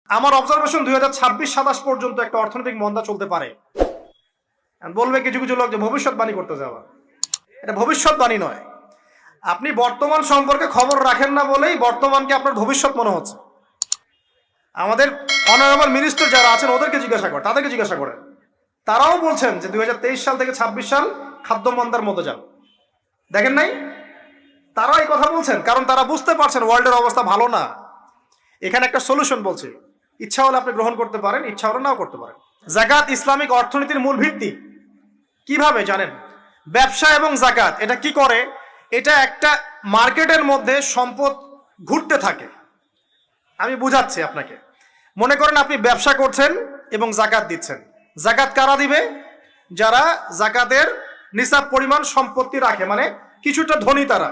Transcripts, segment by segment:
আমার অবজারভেশন 2026-27 পর্যন্ত একটা অর্থনৈতিক মন্দা চলতে পারে। বলবে কিছু কিছু লোক যে ভবিষ্যৎবাণী করতে যাওয়া, এটা ভবিষ্যৎবাণী নয়। আপনি বর্তমান সম্পর্কে খবর রাখেন না বলেই বর্তমানকে আপনার ভবিষ্যৎ মনে হচ্ছে। আমাদের অনারেবল মিনিস্টার যারা আছেন ওদেরকে জিজ্ঞাসা করেন, তাদেরকে জিজ্ঞাসা করেন, তারাও বলছেন যে 2023 সাল থেকে 26 সাল খাদ্য মন্দার মধ্যে যান। দেখেন নাই? তারা এই কথা বলছেন কারণ তারা বুঝতে পারছেন ওয়ার্ল্ডের অবস্থা ভালো না। এখানে একটা সলিউশন বলছি, ইচ্ছা হলে আপনি গ্রহণ করতে পারেন, ইচ্ছা হলে নাও করতে পারেন। যাকাত ইসলামিক অর্থনীতির মূল ভিত্তি। কিভাবে জানেন? ব্যবসা এবং যাকাত এটা কি করে? এটা একটা মার্কেটের মধ্যে সম্পদ ঘুরতে থাকে। আমি বুঝাচ্ছি আপনাকে। মনে করেন আপনি ব্যবসা করছেন এবং যাকাত দিচ্ছেন। যাকাত কারা দিবে? যারা যাকাতের নিসাব পরিমাণ সম্পত্তি রাখে, মানে কিছুটা ধনী তারা।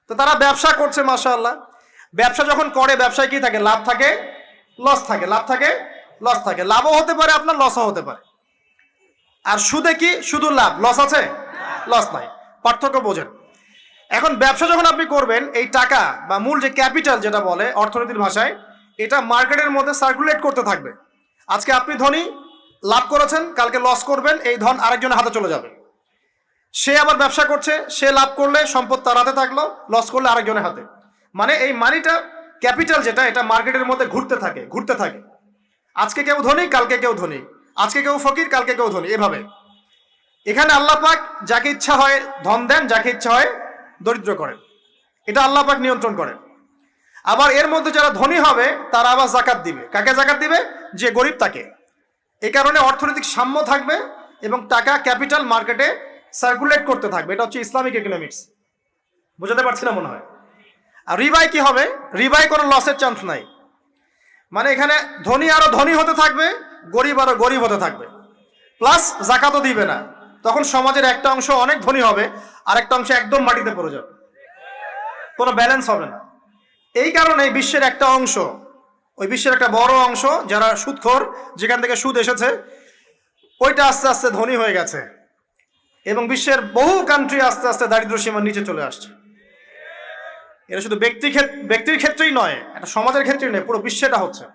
তো তারা ব্যবসা করছে, মাশাআল্লাহ। ব্যবসা যখন করে, ব্যবসায় কি থাকে? লাভ থাকে, লস থাকে, লাভ থাকে, লস থাকে। লাভও হতে পারে আপনার, লসও হতে পারে। আর সুদে কি শুধু লাভ, লস আছে? লস নাই। পার্থক্য বোঝেন। এখন ব্যবসা যখন আপনি করবেন, এই টাকা বা মূল যে ক্যাপিটাল যেটা বলে অর্থনীতির ভাষায়, এটা মার্কেটের মধ্যে সার্কুলেট করতে থাকবে। আজকে আপনি ধনী, লাভ করেছেন, কালকে লস করবেন, এই ধন আরেকজনের হাতে চলে যাবে। সে আবার ব্যবসা করছে, সে লাভ করলে সম্পদ তার হাতে থাকলো, লস করলে আরেকজনের হাতে। মানে এই মানিটা, ক্যাপিটাল যেটা, এটা মার্কেটের মধ্যে ঘুরতে থাকে, ঘুরতে থাকে। আজকে কেউ ধনী, কালকে কেউ ধনী, আজকে কেউ ফকির, কালকে কেউ ধনী, এভাবে। এখানে আল্লাহ পাক যাকে ইচ্ছা হয় ধন দেন, যাকে ইচ্ছা হয় দরিদ্র করেন। এটা আল্লাহ পাক নিয়ন্ত্রণ করেন। আবার এর মধ্যে যারা ধনী হবে তারা আবার যাকাত দিবে। কাকে যাকাত দিবে? যে গরিব তাকে। এই কারণে অর্থনৈতিক সাম্য থাকবে এবং টাকা, ক্যাপিটাল মার্কেটে সার্কুলেট করতে থাকবে। এটা হচ্ছে ইসলামিক ইকোনমিক্স। বুঝাতে পারছি না মনে হয়? আর রিবায় কি হবে? রিবায় কোনো লসের চান্স নাই। মানে এখানে ধনী আরো ধনী হতে থাকবে, গরিব আরো গরিব হতে থাকবে, প্লাস যাকাতও দিবে না। তখন সমাজের একটা অংশ অনেক ধনী হবে, আর একটা অংশ একদম মাটিতে পড়ে যাবে, কোনো ব্যালেন্স হবে না। এই কারণে বিশ্বের একটা অংশ, ওই বিশ্বের একটা বড় অংশ যারা সুদখোর, যেখান থেকে সুদ এসেছে, ওইটা আস্তে আস্তে ধনী হয়ে গেছে এবং বিশ্বের বহু কান্ট্রি আস্তে আস্তে দারিদ্র সীমার নিচে চলে আসছে। এটা শুধু ব্যক্তির ক্ষেত্রেই নয়, এটা সমাজের ক্ষেত্রেই নয়, পুরো বিশ্বেটা হচ্ছে।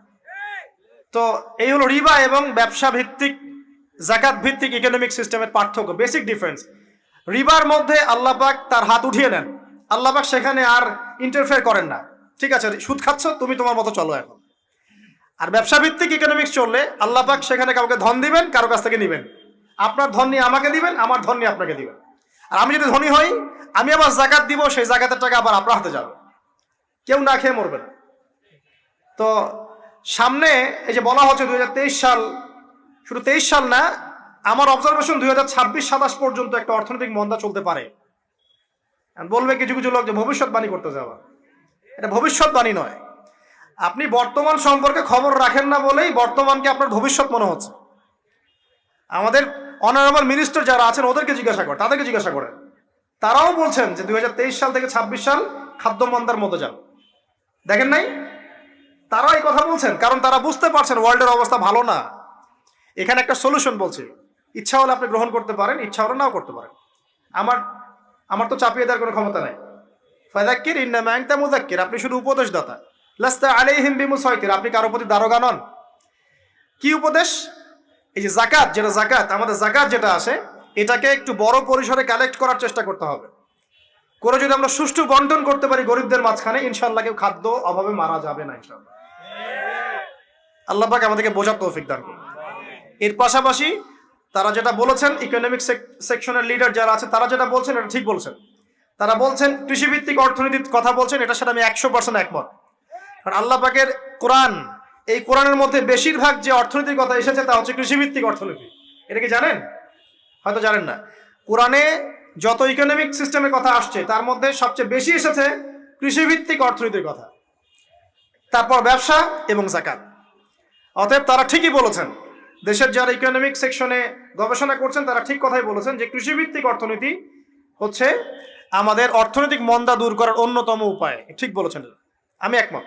তো এই হলো রিবা এবং ব্যবসা ভিত্তিক, যাকাত ভিত্তিক ইকোনমিক সিস্টেমের পার্থক্য, বেসিক ডিফারেন্স। রিবার মধ্যে আল্লাহ পাক তার হাত উঠিয়ে নেন, আল্লাহ পাক সেখানে আর ইন্টারফেয়ার করেন না। ঠিক আছে, সুদ খাচ্ছ, তুমি তোমার মতো চলো এখন। আর ব্যবসা ভিত্তিক ইকোনমিক্স চললে আল্লাহ পাক সেখানে কাউকে ধন দিবেন, কারো কাছ থেকে নিবেন। আপনার ধন নিয়ে আমাকে দিবেন, আমার ধন নিয়ে আপনাকে দিবেন। আর আমি যদি ধনী হই, আমি আবার যাকাত দিব, সেই যাকাতের টাকা আবার আপনার হাতে যাবে, কেউ না খেয়ে মরবে না। তো সামনে এই যে বলা হচ্ছে 2023 সাল, শুধু 23 সাল না, আমার অবজারভেশন 2026-27 পর্যন্ত একটা অর্থনৈতিক মন্দা চলতে পারে। বলবে কিছু কিছু লোক যে ভবিষ্যৎবাণী করতে যাওয়া, এটা ভবিষ্যৎবাণী নয়। আপনি বর্তমান সম্পর্কে খবর রাখেন না বলেই বর্তমানকে আপনার ভবিষ্যৎ মনে হচ্ছে। আমাদের অনারেবল মিনিস্টার যারা আছেন ওদেরকে জিজ্ঞাসা করেন, তাদেরকে জিজ্ঞাসা করেন, তারাও বলছেন যে 2023 সাল থেকে 26 সাল খাদ্য মন্দার মধ্যে যান। দেখেন নাই? তারা এই কথা বলছেন কারণ তারা বুঝতে পারছেন ওয়ার্ল্ডের অবস্থা ভালো না। এখানে একটা সলিউশন বলছি, ইচ্ছা হলে আপনি গ্রহণ করতে পারেন, ইচ্ছা হলে নাও করতে পারেন। আমার তো চাপিয়ে দেওয়ার কোনো ক্ষমতা নাই। ফাযাক্কির ইন্নামা আনতা মুযাক্কির, আপনি শুধু উপদেশদাতা। লাস্তা আলাইহিম বিমুসাইতির, আপনি কারো প্রতি দারোগা নন। কি উপদেশ? এই যে যাকাত, যেটা যাকাত, আমাদের যাকাত যেটা আসে, এটাকে একটু বড় পরিসরে কালেক্ট করার চেষ্টা করতে হবে। করে যদি আমরা সুষ্ঠু বন্টন করতে পারি গরিবদের মাঝখানে, ইনশাআল্লাহ কেউ খাদ্য অভাবে মারা যাবে না ইনশাআল্লাহ। আল্লাহ পাক আমাদেরকে বোঝার তৌফিক দান করুন। এর পাশাপাশি তারা যেটা বলেছেন, ইকোনমিক সেকশনের লিডার যারা আছে তারা যেটা বলছেন এটা ঠিক বলছেন। তারা বলছেন কৃষিভিত্তিক অর্থনীতির কথা বলছেন, এটার সাথে আমি 100% একমত। কারণ আল্লাহ পাকের কোরআন, এই কোরআনের মধ্যে বেশিরভাগ যে অর্থনীতির কথা এসেছে তা হচ্ছে কৃষিভিত্তিক অর্থনীতি। এটা কি জানেন? হয়তো জানেন না। কোরআনে যত ইকোনমিক সিস্টেমের কথা আসছে তার মধ্যে সবচেয়ে বেশি এসেছে কৃষিভিত্তিক অর্থনীতির কথা, তারপর ব্যবসা এবং যাকাত। অতএব তারা ঠিকই বলেছেন, দেশের যারা ইকোনমিক সেকশনে গবেষণা করছেন তারা ঠিক কথাই বলেছেন যে কৃষিভিত্তিক অর্থনীতি হচ্ছে আমাদের অর্থনৈতিক মন্দা দূর করার অন্যতম উপায়। ঠিক বলেছেন, আমি একমত।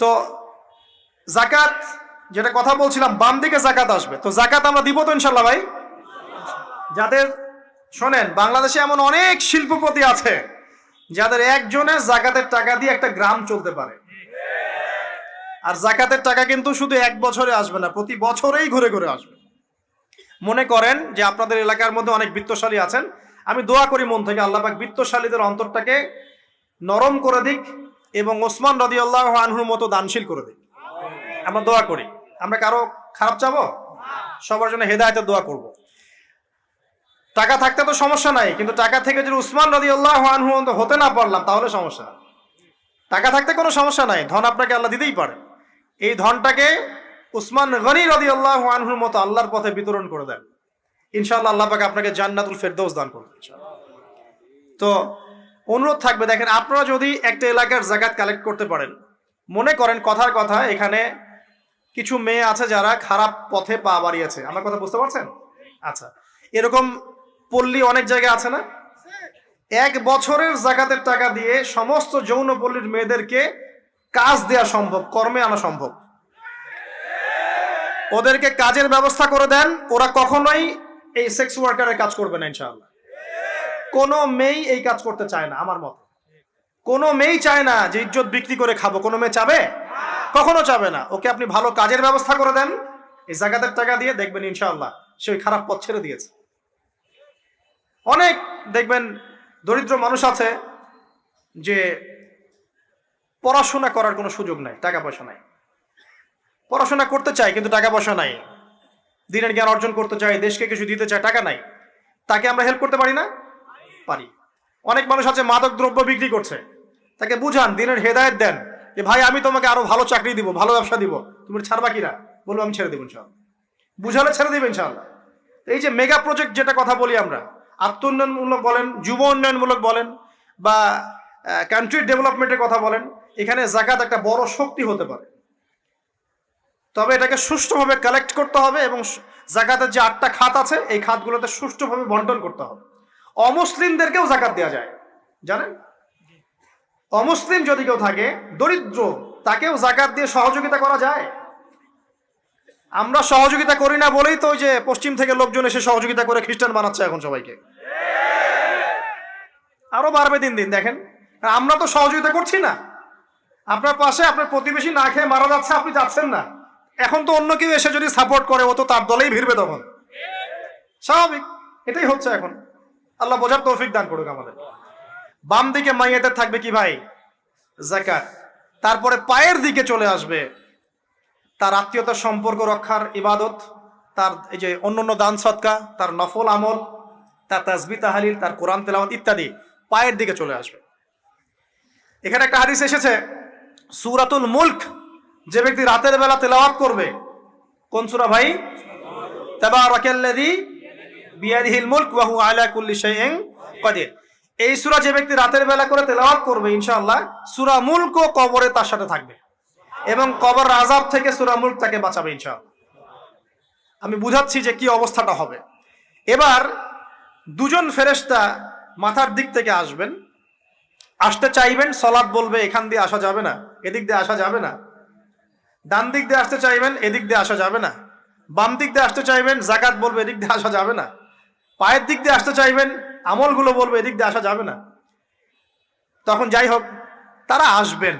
তো যাকাত যেটা কথা বলছিলাম, বাম দিকে যাকাত আসবে। তো যাকাত আমরা দিব তো ইনশাল্লাহ ভাই। যাদের শোনেন, বাংলাদেশে এমন অনেক শিল্পপতি আছে যাদের একজনের যাকাতের টাকা দিয়ে একটা গ্রাম চলতে পারে। আর জাকাতের টাকা কিন্তু শুধু এক বছরে আসবে না, প্রতি বছরেই ঘুরে ঘুরে আসবে। মনে করেন যে আপনাদের এলাকার মধ্যে অনেক বিত্তশালী আছেন, আমি দোয়া করি মন থেকে আল্লাহ পাক বিত্তশালীদের অন্তরটাকে নরম করে দিক এবং ওসমান রাদিয়াল্লাহু আনহুর মতো দানশীল করে দিক। আমরা দোয়া করি, আমরা কারো খারাপ চাবো? সবার জন্য হেদায়েতের দোয়া করব। টাকা থাকতে তো সমস্যা নাই, কিন্তু টাকা থেকে যদি উসমান রাদিয়াল্লাহু আনহু হতে না পারলাম তাহলে সমস্যা। টাকা থাকতে কোনো সমস্যা নাই, ধন আপনাকে আল্লাহ দিতেই পারে। এই ধনটাকে উসমান গনি রাদিয়াল্লাহু আনহুর মতো আল্লাহর পথে বিতরণ করে দেন, ইনশাআল্লাহ আল্লাহ পাক আপনাকে জান্নাতুল ফেরদৌস দান করবেন। তো অনুরোধ থাকবে, দেখেন আপনারা যদি একটা এলাকার জাকাত কালেক্ট করতে পারেন, মনে করেন কথার কথা এখানে কিছু মেয়ে আছে যারা খারাপ পথে পা বাড়িয়েছে, আমার কথা বুঝতে পারছেন? আচ্ছা, এরকম পল্লী অনেক জায়গায় আছে না? এক বছরের জাকাতের টাকা দিয়ে সমস্ত যৌন পল্লীর মেয়েদেরকে কাজ দেওয়া সম্ভব, কর্মে আনা সম্ভব। ওদেরকে কাজের ব্যবস্থা করে দেন, ওরা কখনোই এই সেক্স ওয়ার্কারের কাজ করবে না ইনশাআল্লাহ। কোনো মেয়ে এই কাজ করতে চায় না, আমার মতে কোনো মেয়ে চায় না যে ইজ্জত বিক্রি করে খাবো, কোনো মেয়ে চাবে? কখনো চাবে না। ওকে আপনি ভালো কাজের ব্যবস্থা করে দেন এই জাকাতের টাকা দিয়ে, দেখবেন ইনশাআল্লাহ সে ওই খারাপ পথ ছেড়ে দিয়েছে। অনেক দেখবেন দরিদ্র মানুষ আছে যে পড়াশোনা করার কোনো সুযোগ নাই, টাকা পয়সা নাই, পড়াশোনা করতে চায় কিন্তু টাকা পয়সা নাই, দিনের জ্ঞান অর্জন করতে চায়, দেশকে কিছু দিতে চায়, টাকা নাই, তাকে আমরা হেল্প করতে পারি না? পারি। অনেক মানুষ আছে মাদক দ্রব্য বিক্রি করছে, তাকে বুঝান, দিনের হেদায়েত দেন যে ভাই আমি তোমাকে আরো ভালো চাকরি দিব, ভালো ব্যবসা দিব, তুমি ছাড়বা কিনা? বলবো আমি ছেড়ে দেবো ইনশাআল্লাহ। বুঝালে ছেড়ে দেবে ইনশাআল্লাহ। এই যে মেগা প্রজেক্ট যেটা কথা বলি আমরা, আত্ম উন্নয়নমূলক বলেন, যুব উন্নয়নমূলক বলেন, বা কান্ট্রি ডেভেলপমেন্টের কথা বলেন, এখানে জাকাত একটা বড় শক্তি হতে পারে। তবে এটাকে সুষ্ঠুভাবে কালেক্ট করতে হবে এবং জাকাতের যে 8টা খাত আছে এই খাতগুলোতে সুষ্ঠুভাবে বন্টন করতে হবে। অমুসলিমদেরকেও জাকাত দেওয়া যায়, জানেন? অমুসলিম যদি কেউ থাকে, দরিদ্র, তাকেও জাকাত দিয়ে সহযোগিতা করা যায়। আমরা সহযোগিতা করি না বলেই তো ওই যে পশ্চিম থেকে লোকজন এসে সহযোগিতা করে খ্রিস্টান বানাচ্ছে এখন সবাইকে। আরো বাড়বে দিন দিন, দেখেন আমরা তো সহযোগিতা করছি না। আপনার পাশে আপনার প্রতিবেশী না খেয়ে মারা যাচ্ছে, আপনি যাচ্ছেন না, এখন তো অন্য কেউ এসে যদি সাপোর্ট করে ও তো তার দলেই ভিড়বে, তখন স্বাভাবিক। এটাই হচ্ছে এখন। আল্লাহ বোঝার তৌফিক দান করুক আমাদের। বাম দিকে মাইয়াদের থাকবে কি ভাই? যাকাত। তারপরে পায়ের দিকে চলে আসবে তার আত্মীয়তার সম্পর্ক রক্ষার ইবাদত, তার এই যে অন্যান্য দান সদকা, তার নফল আমল, তার তাসবিহ তাহলিল, তার কোরআন তেলাওয়াত ইত্যাদি পায়ের দিকে চলে আসবে। এখানে একটা হাদিস এসেছে, সূরাতুল মুলক যে ব্যক্তি রাতের বেলা তেলাওয়াত করবে, কোন সূরা ভাই? তাবারাকাল্লাযী বিয়াদিহিল মুলক ওয়া হুয়া আলা কুল্লি শাইইন কাদির। এই সূরা যে ব্যক্তি রাতের বেলা করে তেলাওয়াত করবে, ইনশাআল্লাহ সূরা মুলক ও কবরে তার সাথে থাকবে এবং কবর আযাব থেকে সূরা মুলক তাকে বাঁচাবে ইনশাআল্লাহ। আমি বুঝাচ্ছি যে কি অবস্থাটা হবে। এবার দুজন ফেরেশতা মাথার দিক থেকে আসবেন, আসতে চাইবেন, সালাত বলবে এখান দিয়ে আসা যাবে না, এদিক দিয়ে আসা যাবে না। ডান দিক দিয়ে আসতে চাইবেন, এদিক দিয়ে আসা যাবে না। বাম দিক দিয়ে আসতে চাইবেন, যাকাত বলবে এদিক দিয়ে আসা যাবে না। পায়ের দিক দিয়ে আসতে চাইবেন, আমলগুলো বলবে এদিক দিয়ে আসা যাবে না। তখন যাই হোক তারা আসবেন।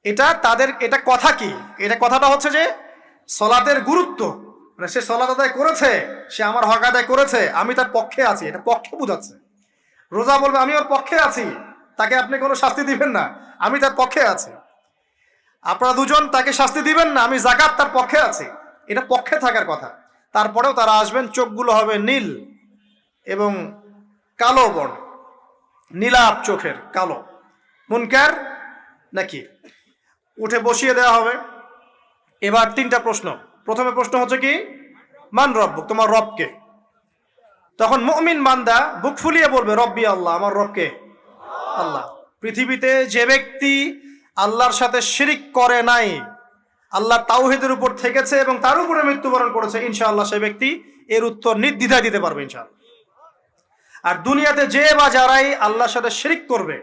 এটা তাদের, এটা কথা কি? এটা কথাটা হচ্ছে যে সলাতের গুরুত্ব, মানে সে সলাত আদায় করেছে, সে আমার হক আদায় করেছে, আমি তার পক্ষে আছি, এটা পক্ষে বোঝাচ্ছে। রোজা বলবে আমি ওর পক্ষে আছি, তাকে আপনি কোনো শাস্তি দিবেন না, আমি তার পক্ষে আছি। আপনারা দুজন তাকে শাস্তি দিবেন না, আমি যাকাত তার পক্ষে আছি, এটা পক্ষে থাকার কথা। তারপরেও তারা আসবেন, চোখগুলো হবে নীল এবং কালো বর্ণ, নীলাপ চোখের কালো। মুনকার নাকি উঠে বসিয়ে দেওয়া হবে। এবার 3টা প্রশ্ন। প্রথমে প্রশ্ন হচ্ছে কি, মান রব্বুক, তোমার রবকে? তখন মুমিন বান্দা বুক ফুলিয়ে বলবে রব্বি আল্লাহ, আমার রবকে আল্লাহ। পৃথিবীতে যে ব্যক্তি আল্লাহর সাথে শিরিক করে নাই, আল্লাহ তাওহীদের উপর থেকেছে এবং তার উপরে মৃত্যুবরণ করেছে, ইনশাআল্লাহ সেই ব্যক্তি এর উত্তর নির্দ্বিধায় দিতে পারবে ইনশাআল্লাহ। আর দুনিয়াতে যে বা যারাই আল্লাহর সাথে শিরিক করবে,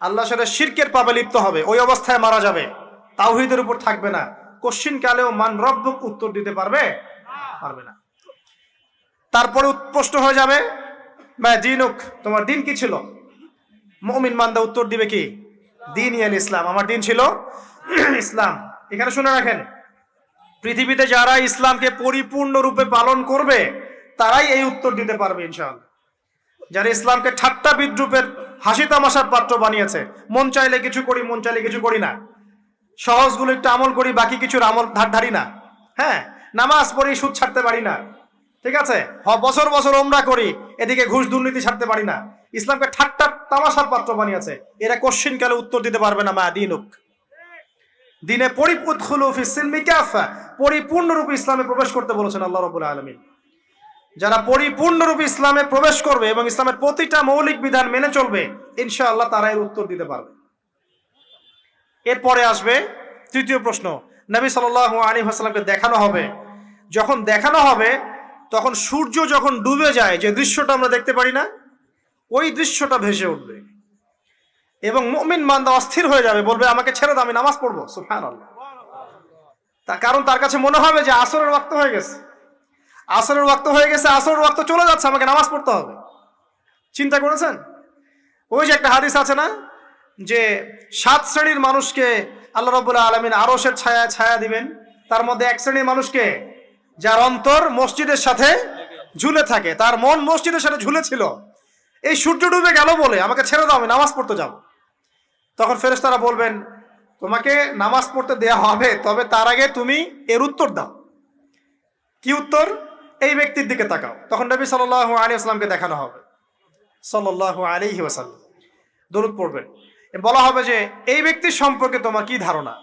আল্লাহর সাথে শিরকের পাবে লিপ্ত হবে, ওই অবস্থায় মারা যাবে, তাওহীদের উপর থাকবে না, কোশ্চিন কালেও মান রব্বুক উত্তর দিতে পারবে না। তারপরে প্রশ্ন হয়ে যাবে মা দিনুক, তোমার দিন কি ছিল? মুমিন বান্দা উত্তর দিবে কি, দীন ইসলাম, আমার দিন ছিল ইসলাম, এখানে শুনে রাখেন, পৃথিবীতে যারা ইসলামকে পরিপূর্ণরূপে পালন করবে তারাই এই উত্তর দিতে পারবে ইনশাআল্লাহ। যারা ইসলামকে ঠাট্টা বিদ্রুপের হাসি তামাশার পাত্র বানিয়েছে, মন চাইলে কিছু করি, মন চাইলে কিছু করি না, সহজগুলো একটু আমল করি, বাকি কিছুর আমল ধারি না, হ্যাঁ, নামাজ পড়ি, সুদ ছাড়তে পারি না, ঠিক আছে, বছর বছর ওমরা করি, এদিকে ঘুষ দুর্নীতি ছাড়তে পারি না, ইসলামকে ঠাট্টা তামাশার পাত্র বানিয়েছে, এরা কোশ্চিনকালে উত্তর দিতে পারবে না মা দিনুক, দিনে পরিপূর্ণরূপে ইসলামে প্রবেশ করতে বলেছেন আল্লাহ রাব্বুল আলামিন। যারা পরিপূর্ণরূপে ইসলামে প্রবেশ করবে এবং ইসলামের প্রতিটা মৌলিক বিধান মেনে চলবে, ইনশাআল্লাহ তারা এর উত্তর দিতে পারবে। এরপরে আসবে তৃতীয় প্রশ্ন। নবী সাল্লাল্লাহু আলাইহি ওয়াসাল্লামকে দেখানো হবে, যখন দেখানো হবে তখন সূর্য যখন ডুবে যায়, যে দৃশ্যটা আমরা দেখতে পারি না, ওই দৃশ্যটা ভেসে উঠবে এবং মুমিন বান্দা অস্থির হয়ে যাবে, বলবে আমাকে ছেড়ে দাও, আমি নামাজ পড়বো। সুবহানাল্লাহ। কারণ তার কাছে মনে হবে যে আসরের ওয়াক্ত হয়ে গেছে, আসরের ওয়াক্ত হয়ে গেছে, আসরের ওয়াক্ত চলে যাচ্ছে, আমাকে নামাজ পড়তে হবে। চিন্তা করেছেন? ওই যে একটা হাদিস আছে না, যে 7 শ্রেণীর মানুষকে আল্লাহ রাব্বুল আলামিন আরশের ছায়া দিবেন, তার মধ্যে এক শ্রেণীর মানুষকে যার অন্তর মসজিদের সাথে ঝুলে থাকে, তার মন মসজিদের সাথে ঝুলে ছিল, এই সূর্য ডুবে গেল বলে আমাকে ছেড়ে দাও, আমি নামাজ পড়তে যাব। তখন ফেরেশতারা বলবেন তোমাকে নামাজ পড়তে দেয়া হবে, তবে তার আগে তুমি এর উত্তর দাও। কি উত্তর? এই ব্যক্তির দিকে তাকাও। তখন নবী সাল্লাল্লাহু আলাইহি ওয়াসাল্লামকে দেখানো হবে, সাল্লাল্লাহু আলাইহি ওয়াসাল্লাম দরুদ পড়বেন, বলা হবে যে এই ব্যক্তির সম্পর্কে তোমার কি ধারণা?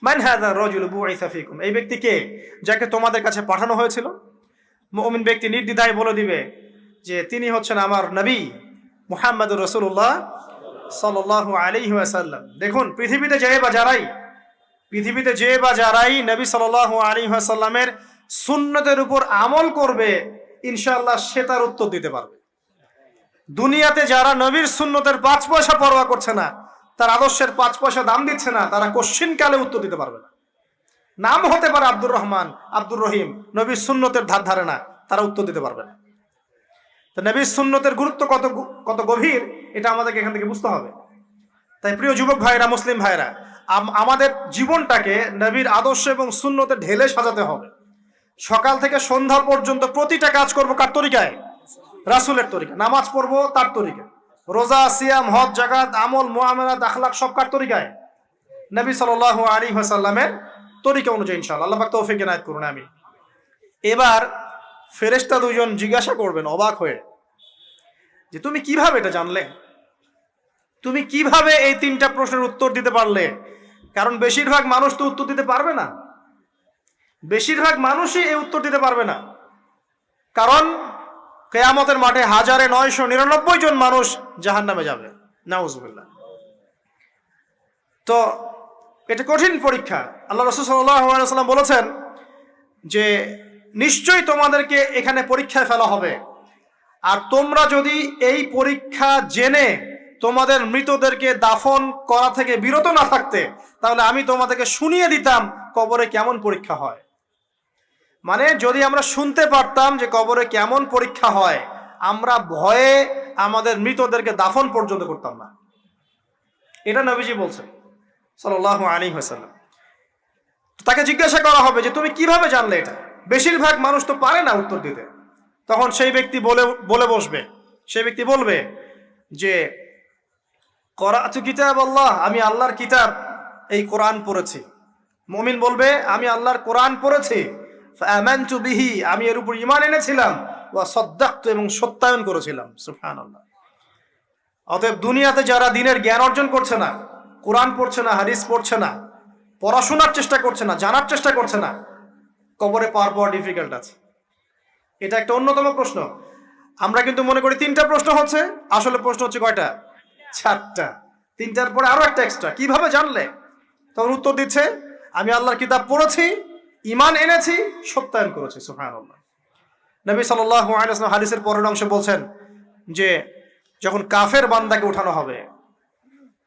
মান হাযা রাজুলু বুইসা ফীকুম, এই ব্যক্তি কে, যাকে তোমাদের কাছে পাঠানো হয়েছিল? মুমিন ব্যক্তি নির্দ্বিধায় বলে দিবে যে তিনি হচ্ছেন আমার নবী মুহাম্মদুর রাসূলুল্লাহ সাল্লাল্লাহু আলাইহি ওয়াসাল্লাম। দেখুন, পৃথিবীতে যে বা যারাই নবী সাল্লাল্লাহু আলাইহি ওয়াসাল্লামের সুন্নতের উপর আমল করবে, ইনশাআল্লাহ সে তার উত্তর দিতে পারবে। দুনিয়াতে যারা নবীর সুন্নতের 5 পয়সা পরোয়া করছে না, তার আদর্শের 5 পয়সা দাম দিচ্ছে না, তারা কোশ্চিনকালে উত্তর দিতে পারবে না। নাম হতে পারে আব্দুর রহমান, আব্দুর রহিম, নবীর সুন্নতের ধারে না, তারা উত্তর দিতে পারবে না। তো নবীর সুন্নতের গুরুত্ব কত গভীর, এটা আমাদেরকে এখান থেকে বুঝতে হবে। তাই প্রিয় যুবক ভাইরা, মুসলিম ভাইরা, আমাদের জীবনটাকে নবীর আদর্শ এবং সুন্নতে ঢেলে সাজাতে হবে। সকাল থেকে সন্ধ্যা পর্যন্ত প্রতিটা কাজ করব কার তরিকায়? রাসূলের তরিকা। নামাজ পড়বো তার তরিকা, রোজা, সিয়াম, হজ, যাকাত, আমল, মুআমালাত, আখলাক সব কার তরিকায়? নবী সাল্লাল্লাহু আলাইহি ওয়াসাল্লামের তরিকা অনুযায়ী ইনশাআল্লাহ। আল্লাহ পাক তৌফিক এনায়েত করুন, আমিন। এবার ফেরেশতা দুজন জিজ্ঞাসা করবেন অবাক হয়ে যে তুমি কিভাবে এটা জানলে, তুমি কিভাবে এই 3টা প্রশ্নের উত্তর দিতে পারলে? কারণ বেশিরভাগ মানুষ তো উত্তর দিতে পারবে না, বেশিরভাগ মানুষই এই উত্তর দিতে পারবে না। কারণ কিয়ামতের মাঠে 1999 জন মানুষ জাহান্নামে যাবে, নাউজুবিল্লাহ। তো এটা কঠিন পরীক্ষা। আল্লাহ রাসূল সাল্লাল্লাহু আলাইহি ওয়াসাল্লাম বলেছেন যে নিশ্চয়ই তোমাদেরকে এখানে পরীক্ষায় ফেলা হবে, আর তোমরা যদি এই পরীক্ষা জেনে তোমাদের মৃতদেরকে দাফন করা থেকে বিরত না থাকতে, তাহলে আমি তোমাদেরকে শুনিয়ে দিতাম কবরে কেমন পরীক্ষা হয়। মানে যদি আমরা শুনতে পারতাম যে কবরে কেমন পরীক্ষা হয়, আমরা ভয়ে আমাদের মৃতদেরকে দাফন পর্যন্ত করতাম না। এটা নবীজি বলছেন সাল্লাল্লাহু আলাইহি ওয়াসাল্লাম। তাকে জিজ্ঞাসা করা হবে যে তুমি কিভাবে জানলে এটা? বেশিরভাগ মানুষ তো পারে না উত্তর দিতে। তখন সেই ব্যক্তি বলে বসবে, সেই ব্যক্তি বলবে যে করাতু কিতাব আল্লাহ, আমি আল্লাহর কিতাব এই কোরআন পড়েছি। মুমিন বলবে আমি আল্লাহর কোরআন পড়েছি, ফাআমানতু বিহি, আমি এর উপর ঈমান এনেছিলাম, ওয়া সাদ্দাকতু, এবং সত্যায়ন করেছিলাম। সুবহানাল্লাহ। অতএব দুনিয়াতে যারা দ্বীনের জ্ঞান অর্জন করছে না, কোরআন পড়ছে না, হাদিস পড়ছে না, পড়াশোনার চেষ্টা করছে না, জানার চেষ্টা করছে না, কবরে পাওয়ার ডিফিকাল্ট আছে। এটা একটা অন্যতম প্রশ্ন। আমরা কিন্তু মনে করি 3টা প্রশ্ন হচ্ছে, আসলে প্রশ্ন হচ্ছে কয়টা? 4টা। 3টার পরে আরো একটা এক্সট্রা। কিভাবে জানলে? তখন উত্তর দিচ্ছে আমি আল্লাহর কিতাব পড়েছি, ঈমান এনেছি, সত্যায়ন করেছি। সুবহানাল্লাহ। নবী সাল্লাল্লাহু আলাইহি ওয়াসাল্লাম হাদিসের পরের অংশে বলছেন যে যখন কাফের বান্দাকে উঠানো হবে,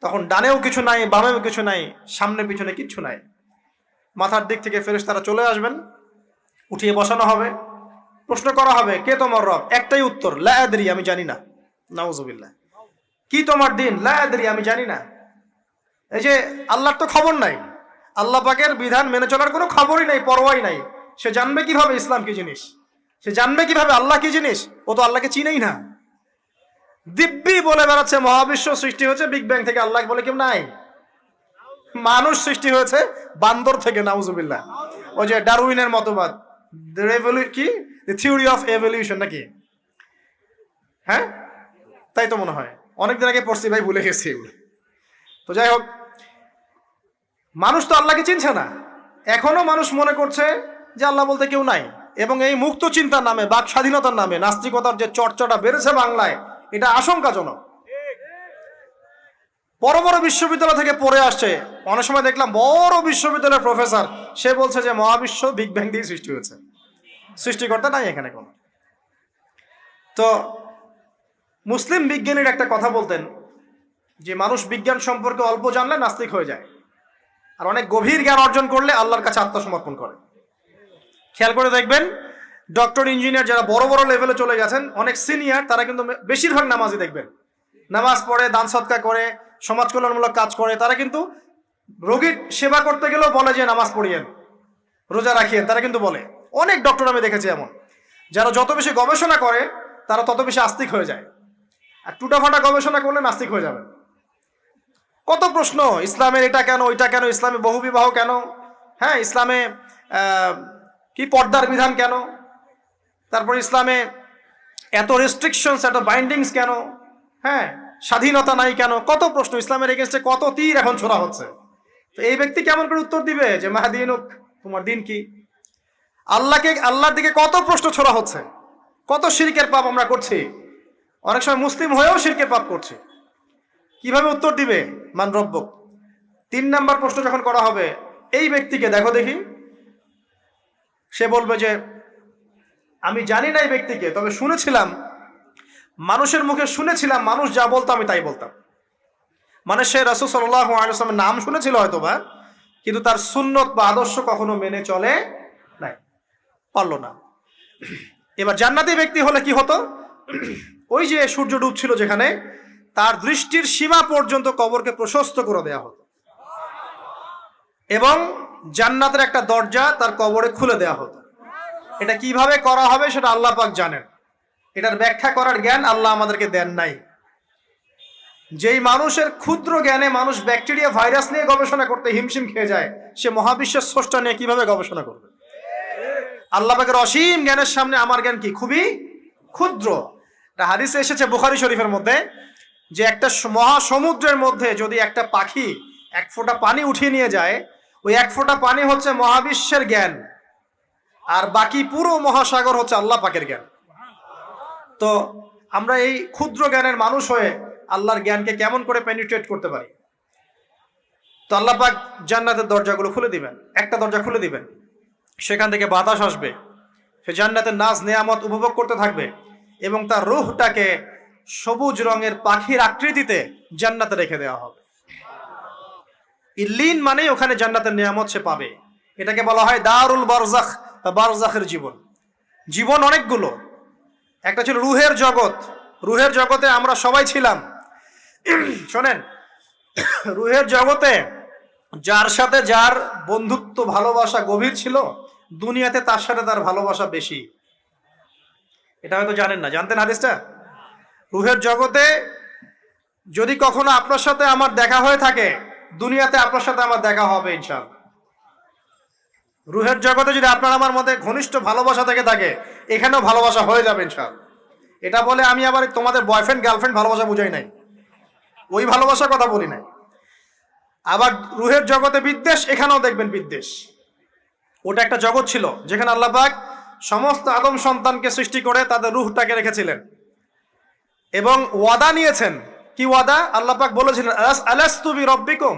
তখন ডানেও কিছু নাই, বামেও কিছু নাই, সামনে পিছনে কিচ্ছু নাই। মাথার দিক থেকে ফেরেশতারা চলে আসবেন, উঠিয়ে বসানো হবে, প্রশ্ন করা হবে কে তোমার রব? একটাই উত্তর, লা আদরি, আমি জানি না। নাউজুবিল্লাহ। কি তোমার দিন? লা আদরি, আমি জানি না। এই যে আল্লাহর তো খবর নাই, আল্লাহ পাকের বিধান মেনে চলার কোনো খবরই নাই, পরোয়াই নাই। সে জানবে কিভাবে ইসলাম কি জিনিস? সে জানবে কিভাবে আল্লাহ কি জিনিস? ও তো আল্লাহকে চিনেই না। দিব্যি বলে বেড়াচ্ছে মহাবিশ্ব সৃষ্টি হয়েছে বিগ ব্যাং থেকে, আল্লাহ বলে কেউ নাই। মানুষ সৃষ্টি হয়েছে বান্দর থেকে, নাউজুবিল্লাহ। ওই যে ডারউইনের মতবাদ, কি থিওরি অফ এভলিউশন নাকি? হ্যাঁ, তাই তো মনে হয়, অনেকদিন আগে পড়ছি ভাই, ভুলে গেছি এগুলো। তো যাই হোক, মানুষ তো আল্লাহকে চিনছে না। এখনো মানুষ মনে করছে যে আল্লাহ বলতে কেউ নাই। এবং এই মুক্ত চিন্তার নামে, বাক স্বাধীনতার নামে নাস্তিকতার যে চর্চাটা বেড়েছে বাংলায়, এটা আশঙ্কাজনক। বড় বড় বিশ্ববিদ্যালয় থেকে পড়ে আসছে, অনেক সময় দেখলাম বড় বিশ্ববিদ্যালয়ের প্রফেসর, সে বলছে যে মহাবিশ্ব বিগ ব্যাং দিয়ে সৃষ্টি হয়েছে, সৃষ্টিকর্তা নাই এখানে কোনো। তো মুসলিম বিজ্ঞানীর একটা কথা বলতেন যে মানুষ বিজ্ঞান সম্পর্কে অল্প জানলে নাস্তিক হয়ে যায়, আর অনেক গভীর জ্ঞান অর্জন করলে আল্লাহর কাছে আত্মসমর্পণ করে। খেয়াল করে দেখবেন, ডক্টর, ইঞ্জিনিয়ার যারা বড় বড় লেভেলে চলে গেছেন, অনেক সিনিয়র, তারা কিন্তু বেশিরভাগ নামাজি দেখবেন, নামাজ পড়ে, দান সৎকার করে, সমাজ কল্যাণমূলক কাজ করে। তারা কিন্তু রোগীর সেবা করতে গেলেও বলে যে নামাজ পড়িয়েন, রোজা রাখিয়েন, তারা কিন্তু বলে। অনেক ডক্টর আমি দেখেছি এমন, যারা যত বেশি গবেষণা করে তারা তত বেশি আস্তিক হয়ে যায়, আর টুটাফাটা গবেষণা করলে নাস্তিক হয়ে যাবে। কত প্রশ্ন, ইসলামের এটা কেন, ওইটা কেন, ইসলামে বহুবিবাহ কেন, হ্যাঁ, ইসলামে কি পর্দার বিধান কেন, তারপর ইসলামে এত রেস্ট্রিকশনস, এত বাইন্ডিংস কেন, হ্যাঁ, স্বাধীনতা নাই কেন, কত প্রশ্ন। ইসলামের এগেনস্টে কত তীর এখন ছোড়া হচ্ছে। তো এই ব্যক্তি কেমন করে উত্তর দিবে যে মাহদিনুক, তোমার দিন কি? আল্লাহর দিকে কত প্রশ্ন ছোড়া হচ্ছে, কত শিরকের পাপ আমরা করছি, অনেক সময় মুসলিম হয়েও শিরকের পাপ করছি। কিভাবে উত্তর দিবে মান রব্বক? 3 নাম্বার প্রশ্ন যখন করা হবে, এই ব্যক্তিকে দেখো দেখি, সে বলবে যে আমি জানি না এই ব্যক্তিকে, তবে শুনেছিলাম, মানুষের মুখে শুনেছিলাম, মানুষ যা বলতো আমি তাই বলতাম। মানে সে রাসূল সাল্লাল্লাহু আলাইহি ওয়াসাল্লামের নাম শুনেছিল হয়তোবা, কিন্তু তার সুন্নত বা আদর্শ কখনো মেনে চলে নাই, পারল না। এবার জান্নাতি ব্যক্তি হলে কি হতো? ওই যে সূর্য ডুবছিল যেখানে, তার দৃষ্টির সীমা পর্যন্ত কবরকে প্রশস্ত করে দেয়া হতো, এবং জান্নাতের একটা দরজা তার কবরে খুলে দেয়া হতো। এটা কিভাবে করা হবে সেটা আল্লাহ পাক জানেন, এটার ব্যাখ্যা করার জ্ঞান আল্লাহ আমাদেরকে দেন নাই। যেই মানুষের ক্ষুদ্র জ্ঞানে মানুষ ব্যাকটেরিয়া, ভাইরাস নিয়ে গবেষণা করতে হিমশিম খেয়ে যায়, সে মহাবিশ্বের স্রষ্টা নিয়ে কিভাবে গবেষণা করবে? আল্লাহ পাকের অসীম জ্ঞানের সামনে আমার জ্ঞান কি? খুবই ক্ষুদ্র। একটা হাদিসে এসেছে বুখারী শরীফের মধ্যে, যে একটা মহাসমুদ্রের মধ্যে যদি একটা পাখি 1 ফোঁটা পানি উঠিয়ে নিয়ে যায়, ওই 1 ফোঁটা পানি হচ্ছে মহাবিশ্বের জ্ঞান, আর বাকি পুরো মহাসাগর হচ্ছে আল্লাহ পাকের জ্ঞান। তো আমরা এই ক্ষুদ্র জ্ঞানের মানুষ হয়ে আল্লাহর জ্ঞানকে কেমন করে পেনিট্রেট করতে পারি? তো আল্লাহ পাক জান্নাতের দরজাগুলো খুলে দিবেন, একটা দরজা খুলে দিবেন, সেখান থেকে বাতাস আসবে, সে জান্নাতের নাজ নেয়ামত উপভোগ করতে থাকবে, এবং তার রূহটাকে সবুজ রঙের পাখির আকৃতিতে জান্নাতে রেখে দেওয়া হবে। ইল্লিন মানে ওখানে জান্নাতের নিয়ামত সে পাবে। এটাকে বলা হয় দারুল বারজাখ বা বারজাখের জীবন। জীবন অনেকগুলো, একটা ছিল রুহের জগৎ, রুহের জগতে আমরা সবাই ছিলাম। শোনেন, রুহের জগতে যার সাথে যার বন্ধুত্ব, ভালোবাসা গভীর ছিল, দুনিয়াতে তার সাথে তার ভালোবাসা বেশি। এটা হয়তো জানেন না, জানতেন হাদিসটা? রুহের জগতে যদি কখনো আপনার সাথে আমার দেখা হয়ে থাকে, দুনিয়াতে আপনার সাথে আমার দেখা হবে ইনশাআল্লাহ। রুহের জগতে যদি আপনার আমার মধ্যে ঘনিষ্ঠ ভালোবাসা থেকে থাকে, এখানেও ভালোবাসা হয়ে যাবে ইনশাআল্লাহ। এটা বলে আমি আবার তোমাদের বয়ফ্রেন্ড গার্লফ্রেন্ড ভালোবাসা বুঝাই নাই, ওই ভালোবাসার কথা বলি নাই। আবার রুহের জগতে বিদ্বেষ, এখানেও দেখবেন বিদ্বেষ। ওটা একটা জগৎ ছিল যেখানে আল্লাহ পাক সমস্ত আদম সন্তানকে সৃষ্টি করে তাদের রুহটাকে রেখেছিলেন, এবং ওয়াদা নিয়েছেন। কি ওয়াদা? আল্লাহ পাক বলেছিলেন আলাস্তু বিরব্বিকুম,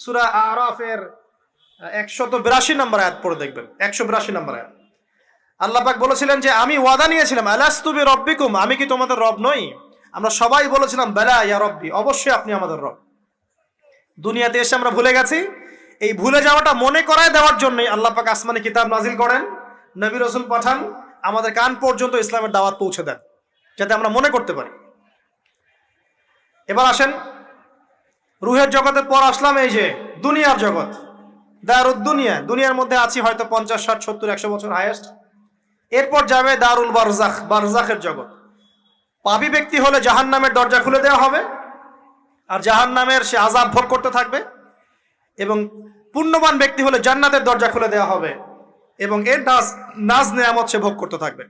সূরা আরাফের 182 নম্বর আয়াত পড়ে দেখবেন, 182 নম্বর আয়াত। আল্লাহ পাক বলেছিলেন যে আমি ওয়াদা নিয়েছিলাম, আলাস্তু বিরব্বিকুম, আমি কি তোমাদের রব নই? আমরা সবাই বলেছিলাম বালা ইয়া রব্বি, অবশ্যই আপনি আমাদের রব। দুনিয়াতে এসে আমরা ভুলে গেছি। এই ভুলে যাওয়াটা মনে করায় দেওয়ার জন্যই আল্লাহ পাক আসমানে কিতাব নাজিল করেন, নবী রাসূল পাঠান, আমাদের কান পর্যন্ত ইসলামের দাওয়াত পৌঁছে দেন, যাতে আমরা মনে করতে পারি। এবার আসেন, রুহের জগতের পর আসলাম এই যে দুনিয়ার জগৎ, দারুদ দুনিয়া, দুনিয়ার মধ্যে আছি হয়তো 50, 60, 70, 100 বছর হাইয়েস্ট। এরপর যাবে দারুল বারজাখ, বারজাখের জগৎ। পাপী ব্যক্তি হলে জাহান্নামের দরজা খুলে দেওয়া হবে, আর জাহান্নামের সে আযাব ভোগ করতে থাকবে। এবং পুণ্যবান ব্যক্তি হলে জান্নাতের দরজা খুলে দেওয়া হবে এবং এর নাজ নেয়ামত সে ভোগ করতে থাকবে।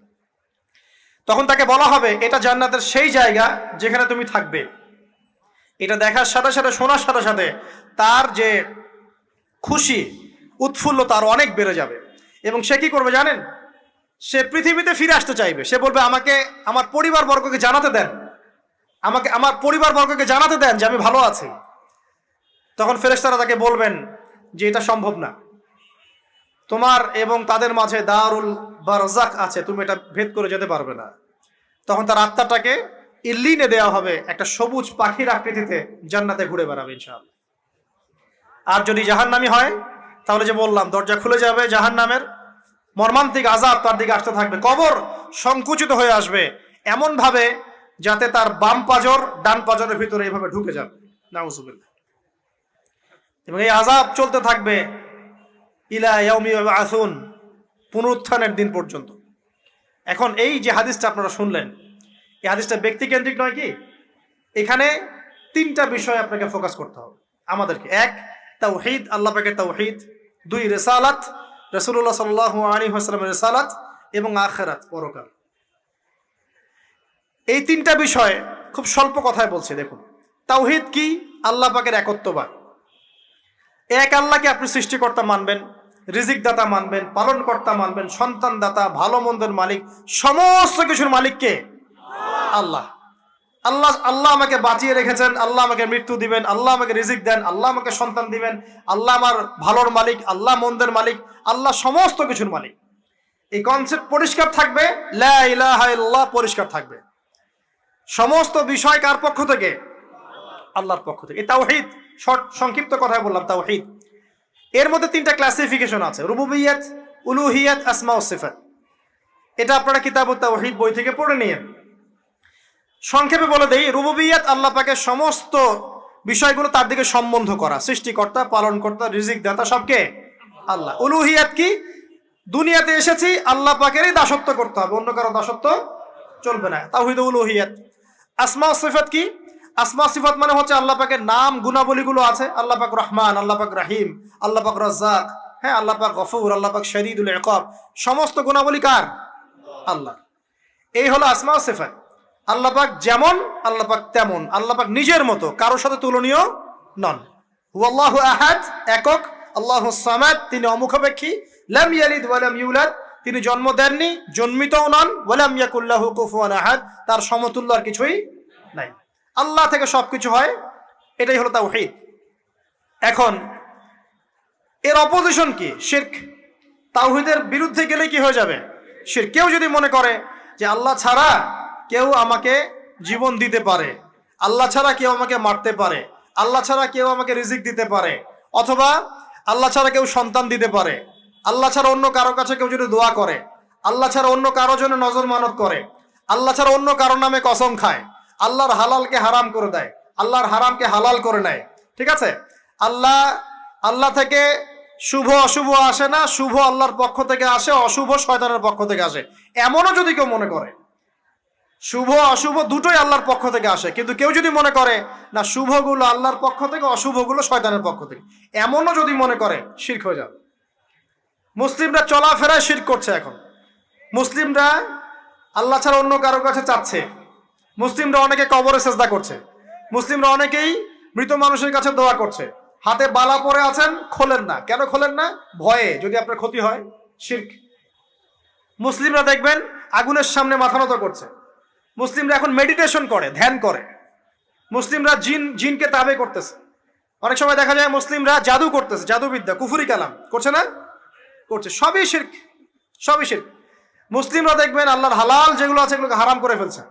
তখন তাকে বলা হবে এটা জান্নাতের সেই জায়গা যেখানে তুমি থাকবে। এটা দেখার সাথে সাথে, শোনার সাথে সাথে তার যে খুশি, উৎফুল্লতা আরো অনেক বেড়ে যাবে। এবং সে কি করবে জানেন? সে পৃথিবীতে ফিরে আসতে চাইবে। সে বলবে আমাকে আমার পরিবারবর্গকে জানাতে দেন, আমাকে আমার পরিবারবর্গকে জানাতে দেন যে আমি ভালো আছি। তখন ফেরেশতারা তাকে বলবেন যে এটা সম্ভব না, তোমার এবং তাদের মাঝে দারুল বারজাখ আছে, তুমি এটা ভেদ করে যেতে পারবে না। তখন তার আত্মাটাকে ইল্লিনে দেওয়া হবে, একটা সবুজ পাখির আকৃতিতে জান্নাতে ঘুরে বেড়াবে ইনশাআল্লাহ। আর যদি জাহান্নামী হয় তাহলে যে বললাম দরজা খুলে যাবে জাহান্নামের, মর্মান্তিক আযাব তার দিকে আসতে থাকবে। কবর সংকুচিত হয়ে আসবে এমন ভাবে যাতে তার বাম পাজর ডান পাজরের ভিতরে এইভাবে ঢুকে যাবে, নাউযুবিল্লাহ। এবং এই আযাব চলতে থাকবে ইলা ইয়াউমি ইউবআসুন, পুনরুত্থানের দিন পর্যন্ত। এখন এই যে হাদিসটা আপনারা শুনলেন, এই হাদিসটা ব্যক্তিকেন্দ্রিক নয় কি? এখানে তিনটা বিষয় আপনাকে ফোকাস করতে হবে আমাদেরকে। এক, তাওহীদ, আল্লাহ পাকের তাওহীদ। দুই, রিসালাত, রাসূলুল্লাহ সাল্লাল্লাহু আলাইহি ওয়াসাল্লামের রিসালাত। এবং আখিরাত, পরকাল। এই তিনটা বিষয় খুব স্বল্প কথায় বলছি। দেখুন, তাওহীদ কি? আল্লাহ পাকের একত্ববাদ। এক আল্লাহকে আপনি সৃষ্টিকর্তা মানবেন, রিজিক দাতা মানবেন, পালন কর্তা মানবেন, সন্তান দাতা, ভালো মন্দের মালিক, সমস্ত কিছুর মালিক কে? আল্লাহ। আল্লাহ আল্লাহ আমাকে বাঁচিয়ে রেখেছেন, আল্লাহ আমাকে মৃত্যু দিবেন, আল্লাহ আমাকে রিজিক দেন, আল্লাহ আমাকে সন্তান দিবেন, আল্লাহ আমার ভালোর মালিক, আল্লাহ মন্দের মালিক, আল্লাহ সমস্ত কিছুর মালিক। এই কনসেপ্ট পরিষ্কার থাকবে, লা ইলাহা ইল্লাল্লাহ পরিষ্কার থাকবে। সমস্ত বিষয় কার পক্ষ থেকে? আল্লাহর পক্ষ থেকে। এই তাওহীদ, শর্ট সংক্ষিপ্ত কথায় বললাম তাওহীদ। এর মধ্যে তিনটা ক্লাসিফিকেশন আছে, রুবুবিয়্যাত, উলুহিয়্যাত, আসমা ও সিফাত। এটা আপনারা কিতাবুত তাওহীদ বই থেকে পড়ে নিয়েন। সংক্ষেপে বলে দেই, রুবুবিয়্যাত আল্লাহ পাকের সমস্ত বিষয়গুলো তার দিকে সম্বন্ধ করা, সৃষ্টিকর্তা, পালনকর্তা, রিজিক দাতা সবকে আল্লাহ। উলুহিয়্যাত কি? দুনিয়াতে এসেছি আল্লাহ পাকেরই দাসত্ব করতে হবে, অন্য কারো দাসত্ব চলবে না, তাওহীদ উলুহিয়্যাত। আসমা ও সিফাত কি? আসমা সিফাত মানে হচ্ছে আল্লাহ পাকের নাম গুণাবলীগুলো আছে, আল্লাহ পাক রহমান, আল্লাহ পাক রাহিম, আল্লাহ পাক রাজ্জাক, হ্যাঁ, আল্লাহ পাক গফুর, আল্লাহ পাক শদীদুল ইকাব, সমস্ত গুণাবলী কার? আল্লাহ। এই হলো আসমা সিফাত। আল্লাহ পাক যেমন, আল্লাহ পাক তেমন, আল্লাহ পাক নিজের মতো, কারোর সাথে তুলনীয় নন। হুয়াল্লাহু আহাদ, একক। আল্লাহুস সামাদ, তিনি অমুখাপেক্ষী। লাম ইয়ালিদ ওয়া লাম ইউলাদ, তিনি জন্ম দেননি, জন্মিতও নন। ওয়া লাম ইয়াকুল লাহু কুফুয়ান আহাদ, তার সমতুল্য আর কিছুই নাই। আল্লাহ থেকে সবকিছু হয়, এটাই হলো তাওহীদ। এখন এর অপোজিশন কি? শিরক। তাওহীদের বিরুদ্ধে গেলে কি হয়ে যাবে? শিরক। কেউ যদি মনে করে যে আল্লাহ ছাড়া কেউ আমাকে জীবন দিতে পারে, আল্লাহ ছাড়া কেউ আমাকে মারতে পারে, আল্লাহ ছাড়া কেউ আমাকে রিজিক দিতে পারে, অথবা আল্লাহ ছাড়া কেউ সন্তান দিতে পারে, আল্লাহ ছাড়া অন্য কারো কাছে কেউ যদি দোয়া করে, আল্লাহ ছাড়া অন্য কারো জন্য নজর মানত করে, আল্লাহ ছাড়া অন্য কারোর নামে কসম খায়, আল্লাহর হালালকে হারাম করে দেয়, আল্লাহর হারামকে হালাল করে নেয়, ঠিক আছে? আল্লাহ থেকে শুভ অশুভ আসে না, শুভ আল্লাহর পক্ষ থেকে আসে, অশুভ শয়তানের পক্ষ থেকে আসে, এমনও যদি কেউ মনে করে, শুভ অশুভ দুটোই আল্লাহর পক্ষ থেকে আসে, কিন্তু কেউ যদি মনে করে না শুভগুলো আল্লাহর পক্ষ থেকে, অশুভগুলো শয়তানের পক্ষ থেকে, এমনও যদি মনে করে, শিরক হয়ে যাবে। মুসলিমরা চলাফেরায় শিরক করছে। এখন মুসলিমরা আল্লাহ ছাড়া অন্য কারো কাছে চাচ্ছে, মুসলিমরা অনেকে কবরে সেজদা করছে, মুসলিমরা অনেকেই মৃত মানুষের কাছে দোয়া করছে, হাতে বালা পরে আছেন, খোলেন না। কেন খোলেন না? ভয়ে যদি আপনার ক্ষতি হয়, শিরক। মুসলিমরা দেখবেন আগুনের সামনে মাথা নত করছে, মুসলিমরা এখন মেডিটেশন করে, ধ্যান করে, মুসলিমরা জিনকে তাবে করতেছে। অনেক সময় দেখা যায় মুসলিমরা জাদু করতেছে, জাদুবিদ্যা, কুফরি কালাম করছে না? করছে। সবই শিরক, সবই শিরক। মুসলিমরা দেখবেন আল্লাহর হালাল যেগুলো আছে এগুলোকে হারাম করে ফেলছে,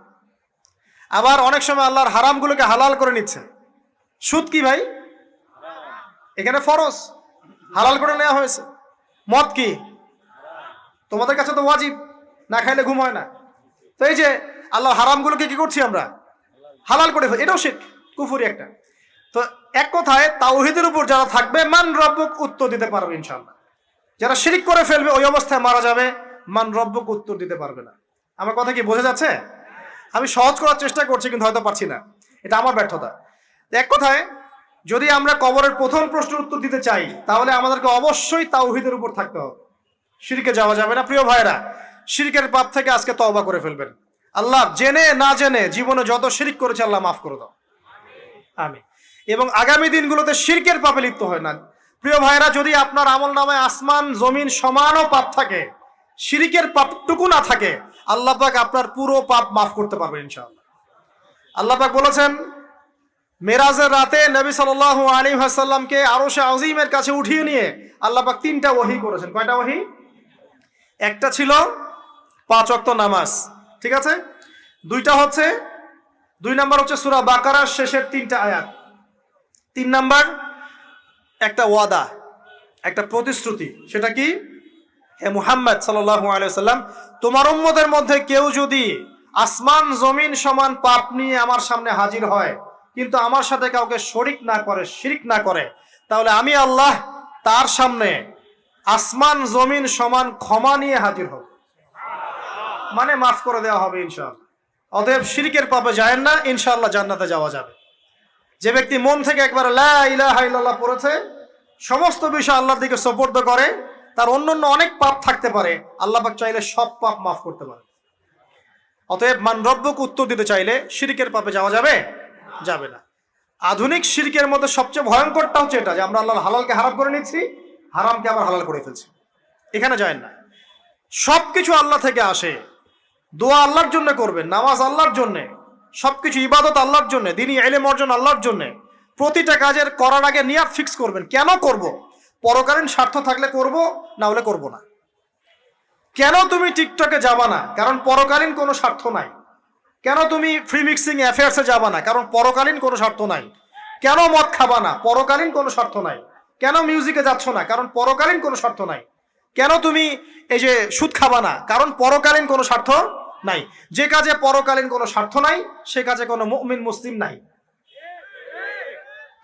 আবার অনেক সময় আল্লাহর হারামগুলোকে হালাল করে নিচ্ছে। সুদ কি ভাই? এখানে ফরজ, হালাল করে নেওয়া হয়েছে। মদ কি? তোমাদের কাছে তো ওয়াজিব, না খাইলে ঘুম হয় না। তো এই যে আল্লাহ হারামগুলোকে কি করছি আমরা? হালাল করে ফেলছি, এটাও শিরক, কুফরি একটা। তো এক কথায় তাওহীদের উপর যারা থাকবে মান রব্বুক উত্তর দিতে পারবে ইনশাআল্লাহ। যারা শিরিক করে ফেলবে ওই অবস্থায় মারা যাবে, মান রব্বুক উত্তর দিতে পারবে না। আমার কথা কি বোঝা যাচ্ছে? আমি সহজ করার চেষ্টা করছি কিন্তু হয়তো পারছি না, এটা আমার ব্যর্থতা। এক কথায় যদি আমরা কবরের প্রথম প্রশ্নের উত্তর দিতে চাই তাহলে আমাদেরকে অবশ্যই তাওহীদের উপর থাকতে হবে, শিরকে যাওয়া যাবে না। প্রিয় ভাইরা, শিরকের পাপ থেকে আজকে তওবা করে ফেলবেন। আল্লাহ জেনে না জেনে জীবনে যত শিরক করেছে আল্লাহ মাফ করে দাও, আমিন। এবং আগামী দিনগুলোতে শিরকের পাপে লিপ্ত হয় না। প্রিয় ভাইরা, যদি আপনার আমল নামায় আসমান জমিন সমানও পাপ থাকে, শিরকের পাপটুকু না থাকে, আল্লাহ পাক আপনার পুরো পাপ মাফ করতে পারবেন ইনশাআল্লাহ। আল্লাহ পাক বলেছেন মেরাজের রাতে নবী সাল্লাল্লাহু আলাইহি ওয়াসাল্লামকে আরশে আজিমের কাছে উঠিয়ে নিয়ে আল্লাহ পাক 3টা ওহী করেছেন। কয়টা ওহী? একটা ছিল 5 ওয়াক্ত নামাজ, ঠিক আছে। 2 নাম্বার হচ্ছে সূরা বাকারার শেষের 3টা আয়াত। 3 নাম্বার একটা ওয়াদা, একটা প্রতিশ্রুতি। সেটা কি? হে মুহাম্মদ সাল্লাল্লাহু আলাইহি ওয়াসাল্লাম, তোমার উম্মতের মধ্যে কেউ যদি আসমান জমিন সমান পাপ নিয়ে আমার সামনে হাজির হয় কিন্তু আমার সাথে কাউকে শরিক না করে, শিরক না করে, তাহলে আমি আল্লাহ তার সামনে আসমান জমিন সমান ক্ষমা নিয়ে হাজির হব, মানে মাফ করে দেওয়া হবে ইনশাআল্লাহ। অতএব শিরকের পাপে যায় না, ইনশাআল্লাহ জান্নাতে যাওয়া যাবে। যে ব্যক্তি মন থেকে একবার লা ইলাহা ইল্লাল্লাহ পড়েছে, সমস্ত বিষয় আল্লাহর দিকে সুপর্দ করে, তার অন্যান্য অনেক পাপ থাকতে পারে, আল্লাহ পাক চাইলে সব পাপ মাফ করতে পারে। অতএব মান রব্বুক উত্তর দিতে চাইলে শিরকের পাপে যাওয়া যাবে যাবে না। আধুনিক শিরকের মধ্যে সবচেয়ে ভয়ঙ্করটা হচ্ছে এটা যে আমরা আল্লাহর হালালকে হারাম করে নিচ্ছি, হারামকে আবার হালাল করে ফেলছি। এখানে যায় না। সবকিছু আল্লাহ থেকে আসে, দোয়া আল্লাহর জন্য করবেন, নামাজ আল্লাহর জন্য, সবকিছু ইবাদত আল্লাহর জন্য, দ্বীনি ইলম অর্জন আল্লাহর জন্য। প্রতিটা কাজের করার আগে নিয়াত ফিক্স করবেন, কেন করব? পরকালীন স্বার্থ থাকলে করব, না হলে করব না। কেন তুমি টিকটকে যাবা না? কারণ পরকালীন কোনো স্বার্থ নাই। কেন তুমি ফ্রি মিক্সিং অ্যাফেয়ার্সে যাবা না? কারণ পরকালীন কোনো স্বার্থ নাই। কেন মদ খাবা না? পরকালীন কোনো স্বার্থ নাই। কেন মিউজিকে যাচ্ছ না? কারণ পরকালীন কোনো স্বার্থ নাই। কেন তুমি এই যে সুদ খাবা না? কারণ পরকালীন কোনো স্বার্থ নাই। যে কাজে পরকালীন কোনো স্বার্থ নাই সে কাজে কোনো মুমিন মুসলিম নাই।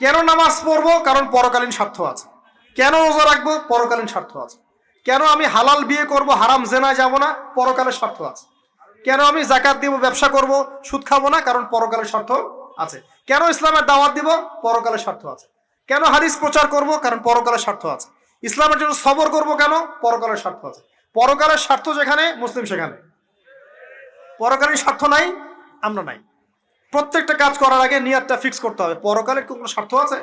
কেন নামাজ পড়বো? কারণ পরকালীন স্বার্থ আছে। কেন রোজা রাখবো? পরকালীন স্বার্থ আছে। কেন আমি হালাল বিয়ে করব, হারাম জেনায় যাব না? পরকালের স্বার্থ আছে। কেন আমি যাকাত দিব, ব্যবসা করব, সুদ খাবো না? কারণ পরকালের স্বার্থ আছে। কেন ইসলামের দাওয়াত দিব? পরকালের স্বার্থ আছে। কেন হাদিস প্রচার করব? কারণ পরকালের স্বার্থ আছে। ইসলামের জন্য সবর করব কেন? পরকালের স্বার্থ আছে। পরকালের স্বার্থ যেখানে, মুসলিম সেখানে। পরকালীন স্বার্থ নাই, আমরা নাই। প্রত্যেকটা কাজ করার আগে নিয়তটা ফিক্স করতে হবে, পরকালের কোনো স্বার্থ আছে?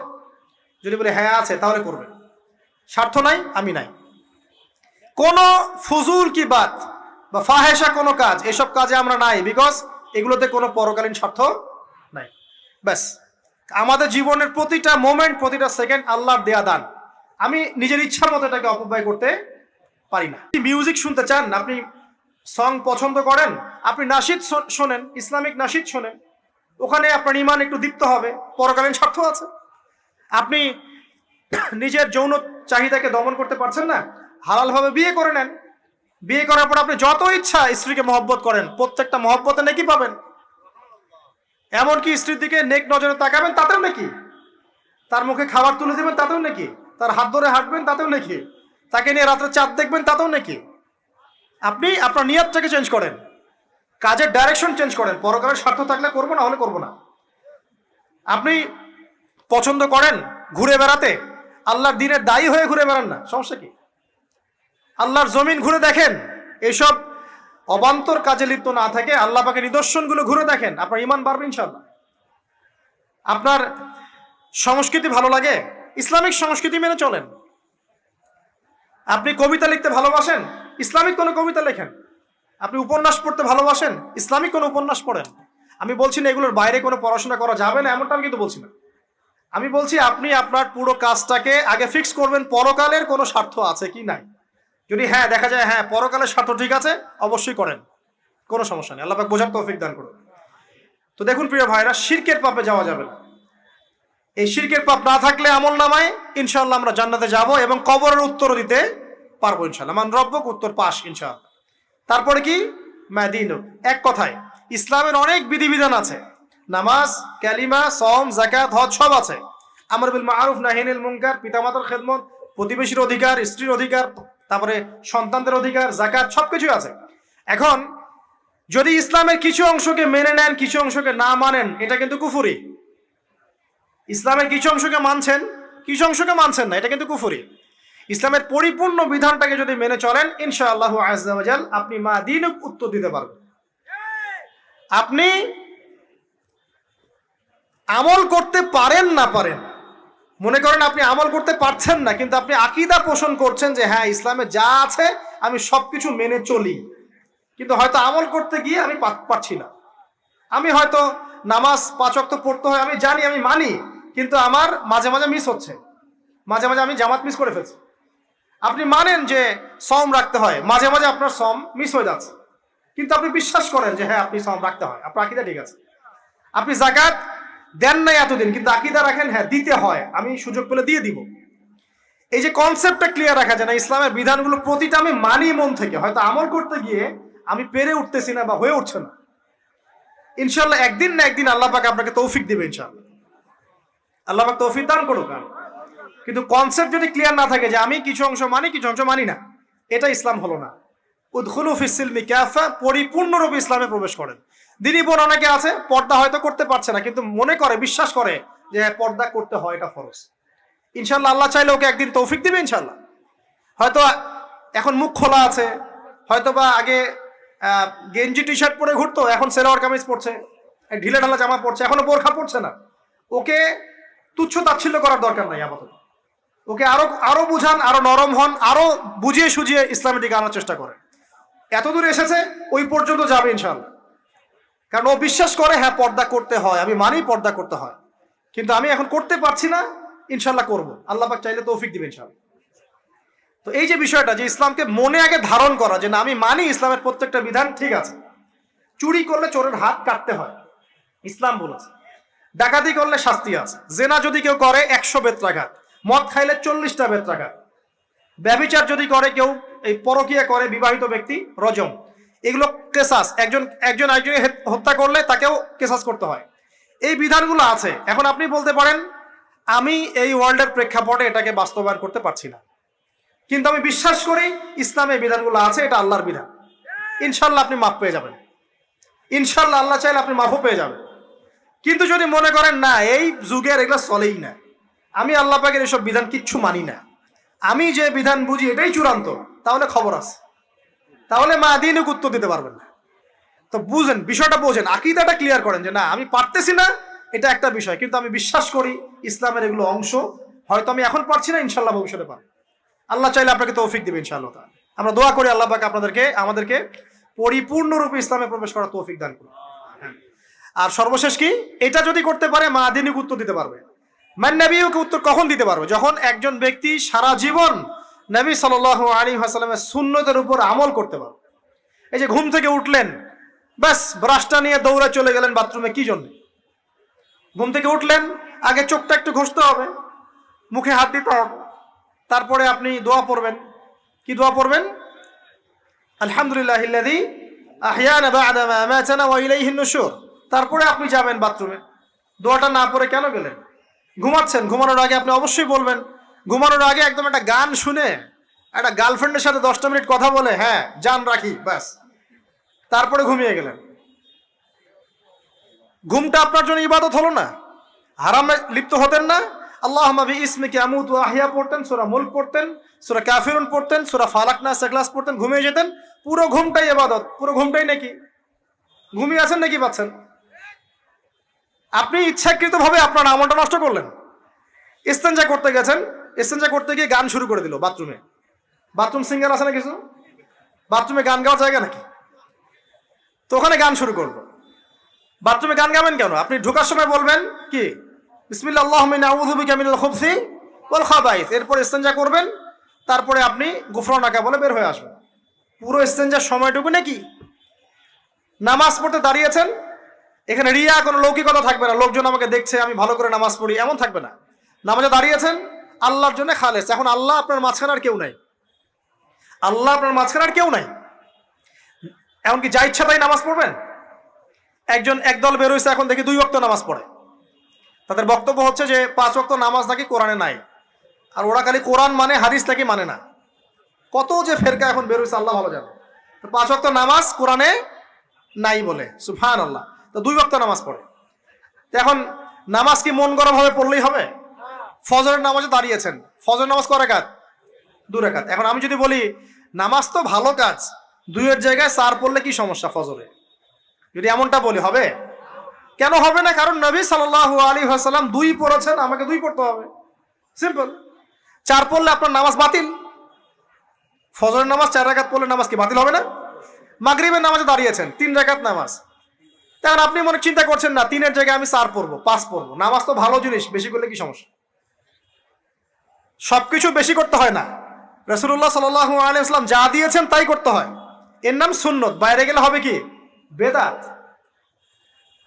যদি বলে হ্যাঁ আছে, তাহলে করবে। স্বার্থ নাই, আমি নাই। কোন ফুজুল কি বাত বা ফাহেসা কোনো কাজ, এসব কাজে আমরা নাই, বিকজ এগুলোতে কোনো পরকালীন স্বার্থ নাই। ব্যাস, আমাদের জীবনের প্রতিটা মোমেন্ট, প্রতিটা সেকেন্ড আল্লাহর দেয়া দান। আমি নিজের ইচ্ছার মতো এটাকে অপব্যয় করতে পারি না। মিউজিক শুনতে চান, আপনি সং পছন্দ করেন, আপনি নাশিদ শোনেন, ইসলামিক নাশিদ শোনেন, ওখানে আপনার ইমান একটু দীপ্ত হবে, পরকালীন স্বার্থ আছে। আপনি নিজের যৌন চাহিদাকে দমন করতে পারছেন না, হালালভাবে বিয়ে করে নেন। বিয়ে করার পর আপনি যত ইচ্ছা স্ত্রীকে মহব্বত করেন, প্রত্যেকটা মহব্বতে নেকি পাবেন। এমনকি স্ত্রীর দিকে নেক নজরে তাকাবেন, তাতেও নাকি। তার মুখে খাবার তুলে দেবেন, তাতেও নাকি। তার হাত ধরে হাঁটবেন, তাতেও নাকি। তাকে নিয়ে রাত্রে চাঁদ দেখবেন, তাতেও নাকি। আপনি আপনার নিয়তটাকে চেঞ্জ করেন, কাজের ডাইরেকশন চেঞ্জ করেন। পরকালের স্বার্থ থাকলে করবো, না হলে করবো না। আপনি পছন্দ করেন ঘুরে বেড়াতে, আল্লাহর দিনের দায়ী হয়ে ঘুরে বেড়ান না, সমস্যা কি? আল্লাহর জমিন ঘুরে দেখেন, এসব অবান্তর কাজে লিপ্ত না থাকে আল্লাহ পাকের নিদর্শনগুলো ঘুরে দেখেন, আপনার ইমান বাড়বে ইনশাআল্লাহ। আপনার সংস্কৃতি ভালো লাগে, ইসলামিক সংস্কৃতি মেনে চলেন। আপনি কবিতা লিখতে ভালোবাসেন, ইসলামিক কোনো কবিতা লেখেন। আপনি উপন্যাস পড়তে ভালোবাসেন, ইসলামিক কোনো উপন্যাস পড়েন। আমি বলছি না এগুলোর বাইরে কোনো পড়াশোনা করা যাবে না, এমনটা আমি কিন্তু বলছি না। আমি বলছি আপনি আপনার পুরো কাজটাকে আগে ফিক্স করবেন, পরকালের কোনো স্বার্থ আছে কি নাই। যদি হ্যাঁ দেখা যায় হ্যাঁ পরকালের স্বার্থ ঠিক আছে, অবশ্যই করেন, কোনো সমস্যা নেই। আল্লাহ পাক বোঝার তৌফিক দান করুন। তো দেখুন প্রিয় ভাইরা, শিরকের পাপে যাওয়া যাবে না। এই শিরকের পাপ না থাকলে আমল নামায় ইনশাআল্লাহ আমরা জান্নাতে যাব এবং কবরের উত্তর দিতে পারবো ইনশাআল্লাহ। মান রব্বুক উত্তর পাস ইনশাআল্লাহ। তারপরে কি? মাদিনু। এক কথায় ইসলামের অনেক বিধিবিধান আছে, নামাজ, কালিমা, সওম, যাকাত, হজ সব আছে। আমর বিল মারুফ নাহি আনিল মুনকার, পিতামাতার খেদমত, প্রতিবেশীর অধিকার, স্ত্রীর অধিকার, তারপরে সন্তানদের অধিকার, যাকাত, সবকিছু আছে। এখন যদি ইসলামের কিছু অংশকে মেনে নেন, কিছু অংশকে না মানেন, এটা কিন্তু কুফরি। ইসলামের কিছু অংশকে মানছেন, কিছু অংশকে মানছেন না, এটা কিন্তু কুফরি। ইসলামের পরিপূর্ণ বিধানটাকে যদি মেনে চলেন, ইনশাআল্লাহ আযজা ওয়া জাল আপনি মা দিনুক উত্তর দিতে পারবেন। আপনি আমল করতে পারেন না পারেন, মনে করেন আপনি আমল করতে পারছেন না, কিন্তু আপনি আকীদা পোষণ করছেন যে হ্যাঁ ইসলামে যা আছে আমি সবকিছু মেনে চলি, কিন্তু হয়তো আমল করতে গিয়ে আমি পারছি না। আমি হয়তো নামাজ 5 ওয়াক্ত পড়তে হয়, আমি জানি, আমি মানি, কিন্তু আমার মাঝে মাঝে মিস হচ্ছে, মাঝে মাঝে আমি জামাত মিস করে ফেলছি। আপনি মানেন যে সওম রাখতে হয়, মাঝে মাঝে আপনার সওম মিস হয়ে যাচ্ছে, কিন্তু আপনি বিশ্বাস করেন যে হ্যাঁ আপনি সওম রাখতে হয়, আপনার আকীদা ঠিক আছে। আপনি যাকাত দেন নাই এতদিন, কিন্তু আকীদা রাখেন হ্যাঁ দিতে হয়, আমি সুযোগ পেলে দিয়ে দিব। এই যে কনসেপ্টটা ক্লিয়ার রাখা যায় না, ইসলামের বিধানগুলো প্রতিটা আমি মানি মন থেকে, হয়তো আমল করতে গিয়ে আমি পেরে উঠতেছি না বা হয়ে উঠছে না। ইনশাআল্লাহ একদিন না একদিন আল্লাহ পাক আপনাকে তৌফিক দিবে, ইনশাআল্লাহ আল্লাহ পাক তৌফিক দান করুক। কিন্তু কনসেপ্ট যদি ক্লিয়ার না থাকে যে আমি কিছু অংশ মানি, কিছু অংশ মানি না, এটা ইসলাম হলো না। উদখুলু ফিস-সিলমি কাফা, পরিপূর্ণরূপে ইসলামে প্রবেশ করেন। দিনী বোন অনেকে আছে পর্দা হয়তো করতে পারছে না, কিন্তু মনে করে, বিশ্বাস করে যে পর্দা করতে হয়, এটা ফরজ। ইনশাআল্লাহ আল্লাহ চাইলে ওকে একদিন তৌফিক দিবে ইনশাআল্লাহ। হয়তো এখন মুখ খোলা আছে, হয়তো বা আগে গেঞ্জি টি শার্ট পরে ঘুরতো, এখন সেলোয়ার কামিজ পরছে, ঢিলে ঢালা জামা পরছে, এখনো বোরখা পরছে না। ওকে তুচ্ছ তাচ্ছিল্য করার দরকার নাই আপাতত, ওকে আরো বুঝান, আরো নরম হন, আরো বুঝিয়ে সুঝিয়ে ইসলামের দিকে আনার চেষ্টা করেন। এতদূর এসেছে, ওই পর্যন্ত যাবে ইনশাআল্লাহ। কারণ ও বিশ্বাস করে হ্যাঁ পর্দা করতে হয়, আমি মানি পর্দা করতে হয়, কিন্তু আমি এখন করতে পারছি না, ইনশাআল্লাহ করবো, আল্লাহ পাক চাইলে তৌফিক দিবেন ইনশাআল্লাহ। তো এই যে বিষয়টা, যে ইসলামকে মনে আগে ধারণ করা, যে না আমি মানি ইসলামের প্রত্যেকটা বিধান ঠিক আছে। চুরি করলে চোরের হাত কাটতে হয়, ইসলাম বলেছে। ডাকাতি করলে শাস্তি আছে। জেনা যদি কেউ করে 100 বেত্রাঘাত, মদ খাইলে 40টা বেত্রাঘাত, ব্যভিচার যদি করে কেউ, এই পরকীয়া করে বিবাহিত ব্যক্তি, রজম। এগুলো কেসাস, একজন হত্যা করলে তাকেও কেসাস করতে হয়। এই বিধানগুলো আছে। এখন আপনি বলতে পারেন আমি এই ওয়ার্ল্ডের প্রেক্ষাপটে এটাকে বাস্তবায়ন করতে পারছি না, কিন্তু আমি বিশ্বাস করি ইসলামে বিধানগুলো আছে, এটা আল্লাহর বিধান। ইনশাল্লাহ আপনি মাফ পেয়ে যাবেন, ইনশাল্লাহ আল্লাহ চাইলে আপনি মাফও পেয়ে যাবেন। কিন্তু যদি মনে করেন না এই যুগের এগুলো চলেই না, আমি আল্লাহ পাকের এসব বিধান কিচ্ছু মানি না, আমি যে বিধান বুঝি এটাই চূড়ান্ত, তাহলে খবর আছে, তাহলে মা দিনুক উত্তর দিতে পারবেন না। তো বুঝেন, বিষয়টা বোঝেন, আকীদাটা ক্লিয়ার করেন যে না আমি পারতেছি না, এটা একটা বিষয়, কিন্তু আমি বিশ্বাস করি ইসলামের এগুলো অংশ, হয়তো আমি এখন পারছি না, ইনশাল্লাহ ভবিষ্যতে পারবো। আল্লাহ চাইলে আপনাকে তৌফিক দিবে ইনশাআল্লাহ। আমরা দোয়া করি আল্লাহ পাক আমাদেরকে পরিপূর্ণরূপে ইসলামে প্রবেশ করার তৌফিক দান করুন। আর সর্বশেষ কি, এটা যদি করতে পারে মা দিনুক উত্তর দিতে পারবে। মান নবিয়ুকে উত্তর কখন দিতে পারবে? যখন একজন ব্যক্তি সারা জীবন নবী সাল্লাল্লাহু আলাইহি ওয়াসাল্লামের সুন্নতের উপর আমল করতে পারবে। এই যে ঘুম থেকে উঠলেন, ব্যাস ব্রাশটা নিয়ে দৌড়ে চলে গেলেন বাথরুমে, কি জন্য? ঘুম থেকে উঠলেন, আগে চোখটা একটু ঘষতে হবে, মুখে হাত দিতে হবে, তারপরে আপনি দোয়া পড়বেন। কি দোয়া পড়বেন? আলহামদুলিল্লাহিল্লাযী আহইয়ানা বা'দা মা আমাতানা ওয়া ইলাইহিন নুশুর। তারপরে আপনি যাবেন বাথরুমে। দোয়াটা না পড়ে কেন গেলেন? ঘুমাচ্ছেন, ঘুমানোর আগে আপনি অবশ্যই বলবেন। ঘুমানোর আগে একদম একটা গান শুনে, একটা গার্লফ্রেন্ডের সাথে 10টা মিনিট কথা বলে হ্যাঁ জান রাখি, ব্যাস, তারপরে ঘুমিয়ে গেলেন। ঘুমটা আপনার জন্য ইবাদত হলো না? হারামে লিপ্ত হতেন না? আল্লাহুম্মা বিইসমিকা আমুতু ওয়া আহইয়া পড়তেন, সূরা মুলক পড়তেন, সূরা কাফিরুন পড়তেন, সূরা ফালাক নাস ইখলাস পড়তেন, ঘুমিয়ে যেতেন। পুরো ঘুমটাই ইবাদত, পুরো ঘুমটাই নাকি ঘুমিয়ে আছেন নাকি পাচ্ছেন? আপনি ইচ্ছাকৃতভাবে আপনার আমলটা নষ্ট করলেন। ইস্তেঞ্জা করতে গেছেন, ইস্তেঞ্জা করতে গিয়ে গান শুরু করে দিল বাথরুমে। বাথরুম সিঙ্গার আছে না কিছু? বাথরুমে গান গাওয়ার জায়গা নাকি? তো ওখানে গান শুরু করলো। বাথরুমে গান গাবেন কেন? আপনি ঢোকার সময় বলবেন কি বিসমিল্লাহ আল্লাহুম্মা ইন্নী আউযু বিকা মিনাল খুবসি ওয়াল খাবাইস, এরপর ইস্তেঞ্জা করবেন, তারপরে আপনি গুফরানাকা বলে বের হয়ে আসবেন। পুরো ইস্তেঞ্জার সময়টুকু নাকি? নামাজ পড়তে দাঁড়িয়েছেন, এখানে রিয়া কোনো লৌকিকতা থাকবে না, লোকজন আমাকে দেখছে আমি ভালো করে নামাজ পড়ি, এমন থাকবে না। নামাজে দাঁড়িয়েছেন আল্লাহর জন্য খালেস, এখন আল্লাহ আপনার মাঝখানে আর কেউ নাই, আল্লাহ আপনার মাঝখানে আর কেউ নাই। এমনকি যা ইচ্ছা তাই নামাজ পড়বেন। একদল বের হয়েছে, এখন দেখি 2 ওয়াক্ত নামাজ পড়ে, তাদের বক্তব্য হচ্ছে যে 5 ওয়াক্ত নামাজ নাকি কোরআনে নাই, আর ওরা খালি কোরআন মানে হাদিস নাকি মানে না। কত যে ফেরকা এখন বের হয়েছে আল্লাহ ভালো জানে। তো 5 ওয়াক্ত নামাজ কোরআনে নাই বলে, সুবহানাল্লাহ। তো 2 ওয়াক্ত নামাজ পড়ে। তো এখন নামাজ কি মন গরম ভাবে পড়লেই হবে? ফজরের নামাজে দাঁড়িয়েছেন, ফজর নামাজ কয় রাকাত? 2 রাকাত। এখন আমি যদি বলি নামাজ তো ভালো কাজ, 2-এর জায়গায় 4 পড়লে কি সমস্যা ফজরে? যদি এমনটা বলি হবে? কেন হবে না? কারণ নবী সাল্লাল্লাহু আলাইহি ওয়াসাল্লাম 2 পড়েছেন, আমাকে 2 পড়তে হবে, সিম্পল। 4 পড়লে আপনার নামাজ বাতিল। ফজরের নামাজ 4 রাকাত পড়লে নামাজ কি বাতিল হবে না? মাগরিবের নামাজে দাঁড়িয়েছেন 3 রাকাত নামাজ, তখন আপনি মনে চিন্তা করছেন না 3-এর জায়গায় আমি 4 পড়বো, 5 পড়বো। নামাজ তো ভালো জিনিস, বেশি করলে কি সমস্যা? সবকিছু বেশি করতে হয় না। রাসূলুল্লাহ সাল্লাল্লাহু আলাইহি ওয়াসাল্লাম যা দিয়েছেন তাই করতে হয়, এর নাম সুন্নত। বাইরে গেলে হবে কি? বেদাত।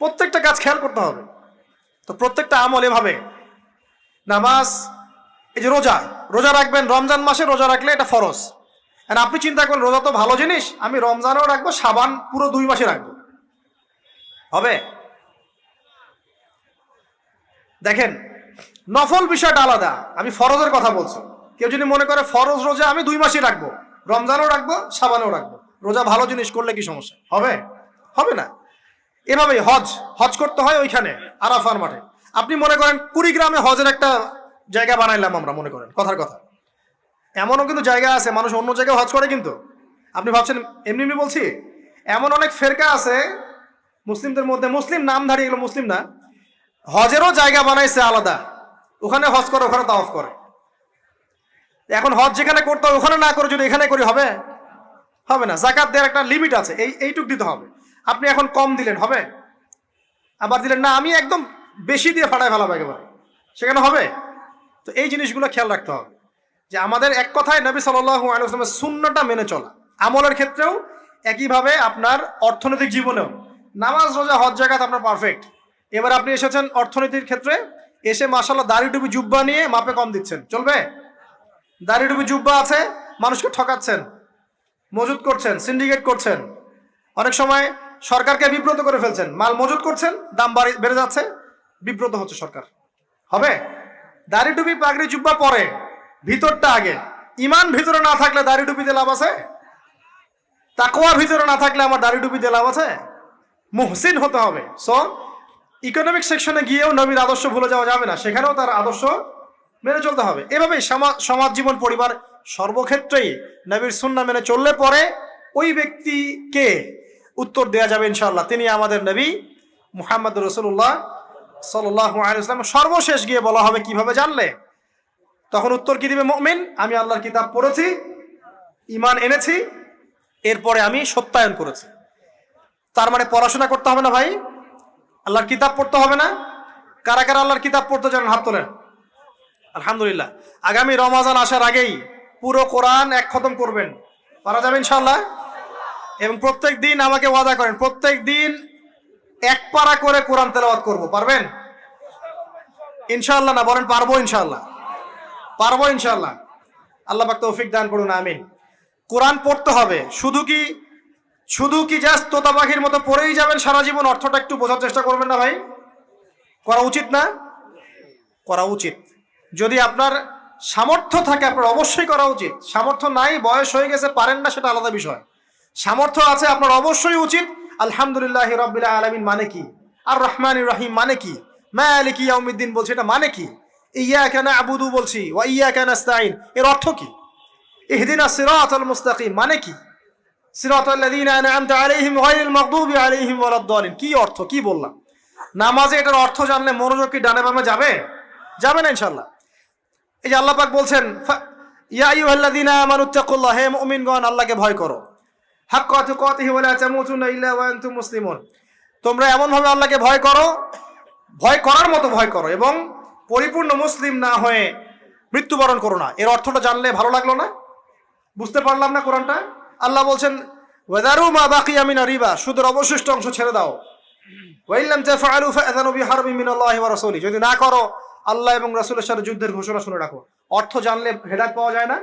প্রত্যেকটা কাজ খেয়াল করতে হবে। তো প্রত্যেকটা আমল এভাবে। নামাজ, এই যে রোজা, রোজা রাখবেন রমজান মাসে, রোজা রাখলে এটা ফরজ। আর আপনি চিন্তা করেন রোজা তো ভালো জিনিস, আমি রমজানও রাখবো, শাবান পুরো 2 মাসে রাখবো, হবে? দেখেন নফল বিষয়টা আলাদা, আমি ফরজের কথা বলছি। কেউ যদি মনে করে ফরজ রোজা আমি 2 মাসই রাখবো, রমজানও রাখবো, শাবানও রাখবো, রোজা ভালো জিনিস করলে কি সমস্যা হবে? হবে না। এভাবেই হজ, হজ করতে হয় ওইখানে আরাফার মাঠে। আপনি মনে করেন কুড়িগ্রামে হজের একটা জায়গা বানাইলাম আমরা, মনে করেন কথার কথা, এমনও কিন্তু জায়গা আছে মানুষ অন্য জায়গায় হজ করে, কিন্তু আপনি ভাবছেন এমনি এমনি বলছি। এমন অনেক ফেরকা আছে মুসলিমদের মধ্যে, মুসলিম নামধারী, এগুলো মুসলিম না, হজেরও জায়গা বানাইছে আলাদা, ওখানে হজ করে, ওখানে তাওয়াফ করে। এখন হজ যেখানে করতে হবে ওখানে না করে যদি এখানে করি হবে? হবে না। যাকাত দেওয়ার একটা লিমিট আছে, এইটুক দিতে হবে। আপনি এখন কম দিলেন হবে, আবার দিলেন না আমি একদম বেশি দিয়ে ফাটায় ফেলাবো একেবারে, সেখানে হবে? তো এই জিনিসগুলো খেয়াল রাখতে হবে যে আমাদের এক কথায় নবী সাল্লাল্লাহু আলাইহি ওয়াসাল্লামের সুন্নাহটা মেনে চলা। আমলের ক্ষেত্রেও একইভাবে, আপনার অর্থনৈতিক জীবনেও নামাজ, রোজা, হজ, জাকাত আপনার পারফেক্ট। এবার আপনি এসেছেন অর্থনীতির ক্ষেত্রে, এসে মাশাআল্লাহ দাড়ি টুপি জুব্বা নিয়ে মাপে কম দিচ্ছেন, চলবে? দাড়ি টুপি জুব্বা আছে, মানুষকে ঠকাচ্ছেন, মজুত করছেন, সিন্ডিকেট করছেন, অনেক সময় সরকারকে বিব্রত করে ফেলছেন, মাল মজুত করছেন, দাম বেড়ে যাচ্ছে, বিব্রত হচ্ছে সরকার, হবে? দাড়ি টুপি পাগড়ি জুব্বা পরে, ভিতরটা আগে। ইমান ভিতরে না থাকলে দাড়ি টুপিতে লাভ আছে? তাকওয়া ভিতরে না থাকলে আমার দাড়ি টুপিতে লাভ আছে? মুহসিন হতে হবে। সো ইকোনমিক সেকশনে গিয়েও নবীর আদর্শ ভুলে যাওয়া যাবে না, সেখানেও তার আদর্শ মেনে চলতে হবে। এভাবেই সমাজ জীবন, পরিবার, সর্বক্ষেত্রেই নবীর সুন্নাহ মেনে চললে পরে ওই ব্যক্তিকে উত্তর দেওয়া যাবে ইনশাআল্লাহ, তিনি আমাদের নবী মুহাম্মদ রাসূলুল্লাহ সাল্লাল্লাহু আলাইহি ওয়াসাল্লাম। সর্বশেষ গিয়ে বলা হবে কিভাবে জানলে? তখন উত্তর কি দিবে মুমিন? আমি আল্লাহর কিতাব পড়েছি, ঈমান এনেছি, এরপরে আমি সত্যায়ন করেছি। তার মানে পড়াশোনা করতে হবে না ভাই? আল্লাহর কিতাব পড়তে হবে না? কারা কারা আল্লাহর কিতাব পড়তে জানেন হাত তোলেন। আলহামদুলিল্লাহ। আগামী রমাজান আসার আগেই পুরো কোরআন এক খতম করবেন, পারা যাবে ইনশাআল্লাহ? এবং প্রত্যেক দিন আমাকে ওয়াদা করেন, প্রত্যেক দিন 1 পারা করে কোরআন তেলাওয়াত করব, পারবেন ইনশাআল্লাহ? না বলেন পারবো ইনশাআল্লাহ? পারবো ইনশাআল্লাহ। আল্লাহ পাক তৌফিক দান করুন, আমিন। কোরআন পড়তে হবে, শুধু কি জাস্ট তোতা পাখির মতো পড়েই যাবেন সারা জীবন? অর্থটা একটু বোঝার চেষ্টা করবেন না ভাই? করা উচিত না? করা উচিত। যদি আপনার সামর্থ্য থাকে আপনার অবশ্যই করা উচিত। সামর্থ্য নাই, বয়স হয়ে গেছে, পারেন না, সেটা আলাদা বিষয়। সামর্থ্য আছে আপনার অবশ্যই উচিত। আলহামদুলিল্লাহি রাব্বিল আলামিন মানে কি? আর রহমানির রহিম মানে কি? মালিকি ইয়াউমিদ্দিন বলছি, এটা মানে কি? ইয়াকা না'বুদু বলছি, ওয়া ইয়াকা নাস্তাঈন, এর অর্থ কি? ইহদিনাস সিরাতাল মুস্তাকিম মানে কি? সিরাতাল লাযীনা আন'আমতা আলাইহিম গায়রিল মাগদুবি আলাইহিম ওয়ালাদ-দালিন, কি অর্থ, কি বললাম? নামাজে এটার অর্থ জানলে মনোযোগ কি ডানে বামে যাবে? যাবে না ইনশাআল্লাহ। এই যে আল্লাহ পাক বলছেন, ইয়া আইয়ুহাল্লাযীনা আমানুত্তাকুল্লাহ, হে মুমিনগণ আল্লাহকে ভয় করো, হাক্কা তুকাতিহি ওয়া লা তামুতুন্না ইল্লা ওয়া আনতুম মুসলিমুন, তোমরা এমন ভাবে আল্লাহকে ভয় করো, ভয় করার মতো ভয় করো, এবং পরিপূর্ণ মুসলিম না হয়ে মৃত্যুবরণ করো না। এর অর্থটা জানলে ভালো লাগলো না? বুঝতে পারলাম না কোরআনটা? আল্লাহ বলছেন ওয়াদারু মা বাকিয়া মিনা রিবা, সুদের অবশিষ্ট অংশ ছেড়ে দাও। ওয়া ইল্লাম তাফআলু ফাআযানু বিহারবিন মিনাল্লাহি ওয়া রাসূলিহি, যদি না করো আল্লাহ এবং রাসূলের সাথে যুদ্ধের ঘোষণা শুনে রাখো। অর্থ জানলে হেদায়েত পাওয়া যায় না?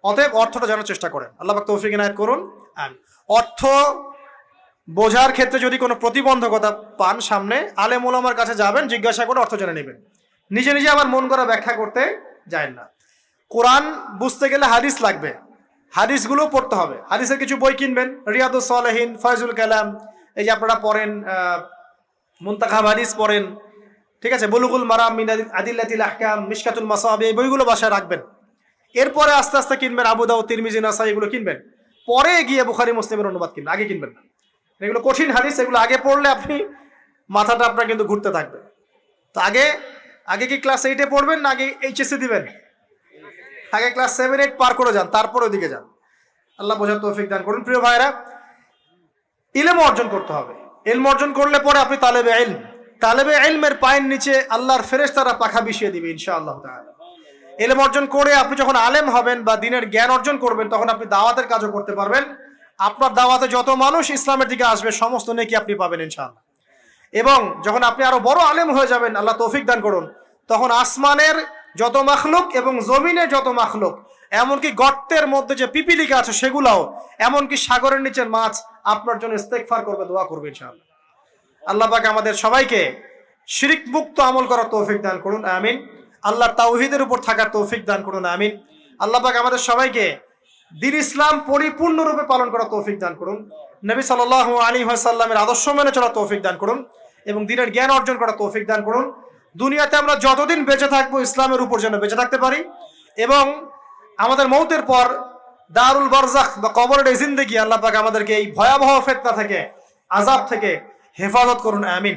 অতএব অর্থটা জানার চেষ্টা করেন। আল্লাহ পাক তৌফিক ইনায়েত করুন, আমিন। অর্থ বোঝার ক্ষেত্রে যদি কোনো প্রতিবন্ধকতা পান সামনে, আলেম ওলামার কাছে যাবেন, জিজ্ঞাসা করে অর্থ জেনে নেবেন। নিজে নিজে আবার মন করা ব্যাখ্যা করতে যায় না। কোরআন বুঝতে গেলে হাদিস লাগবে, হাদিসগুলো পড়তে হবে। হাদিসের কিছু বই কিনবেন, রিয়াদুস সালেহিন, ফয়জুল কালাম, এই যে আপনারা পড়েন, মুনতাখাব হাদিস পড়েন, ঠিক আছে, বুলুগুল মারাম মিন আদিল্লাতিল আহকাম, মিশকাতুল মাসাবি, এই বইগুলো বাসায় রাখবেন। এরপরে আস্তে আস্তে কিনবেন আবু দাউদ, তিরমিজি, নাসাই, এগুলো কিনবেন। পরে গিয়ে বুখারী মুসলিমের অনুবাদ কিনবেন, আগে কিনবেন না। এগুলো কঠিন হাদিস, এগুলো আগে পড়লে আপনি মাথাটা আপনার কিন্তু ঘুরতে থাকবে। তো আগে কি ক্লাস 8-এ পড়বেন না আগে এইচএসসি দিবেন? আগে ক্লাস 7-8 পার করে যান, তারপর ওইদিকে যান। আল্লাহ বোঝার তৌফিক দান করুন। প্রিয় ভাইরা, ইলম অর্জন করতে হবে। ইলম অর্জন করলে পরে আপনি তালেবে ইলমের পায়ের নিচে আল্লাহর ফেরেশতারা পাখা বিছিয়ে দিবে ইনশাআল্লাহ তাআলা। ইলম অর্জন করে আপনি যখন আলেম হবেন বা দ্বীনের জ্ঞান অর্জন করবেন, তখন আপনি দাওয়াতের কাজও করতে পারবেন। আপনার দাওয়াতে যত মানুষ ইসলামের দিকে আসবে সমস্ত নেকি আপনি পাবেন ইনশাআল্লাহ। এবং যখন আপনি আরো বড় আলেম হয়ে যাবেন, আল্লাহ তৌফিক দান করুন, তখন আসমানের যত মাখলুক এবং জমিনের যত মাখলুক, এমনকি গর্তের মধ্যে যে পিপিলিকা আছে সেগুলাও, এমনকি সাগরের নিচের মাছ আপনার জন্য ইস্তেগফার করবে, দোয়া করবে ইনশাআল্লাহ। আল্লাহ পাক আমাদের সবাইকে শিরক মুক্ত আমল করার তৌফিক দান করুন, আমিন। আল্লাহর তাওহীদের উপর থাকার তৌফিক দান করুন, আমিন। আল্লাহ পাক আমাদের সবাইকে দ্বীন ইসলাম পরিপূর্ণরূপে পালন করার তৌফিক দান করুন, নবী সাল্লাল্লাহু আলাইহি ওয়াসাল্লামের আদর্শ মেনে চলার তৌফিক দান করুন, এবং দ্বীনের জ্ঞান অর্জন করার তৌফিক দান করুন। দুনিয়াতে আমরা যতদিন বেঁচে থাকবো ইসলামের উপর যেন বেঁচে থাকতে পারি, এবং আমাদের মৌতের পর দারুল বারজাখ বা কবরের জিন্দেগি, আল্লাহ পাক আমাদেরকে এই ভয়াবহ ফিতনা থেকে, আযাব থেকে হেফাজত করুন, আমিন।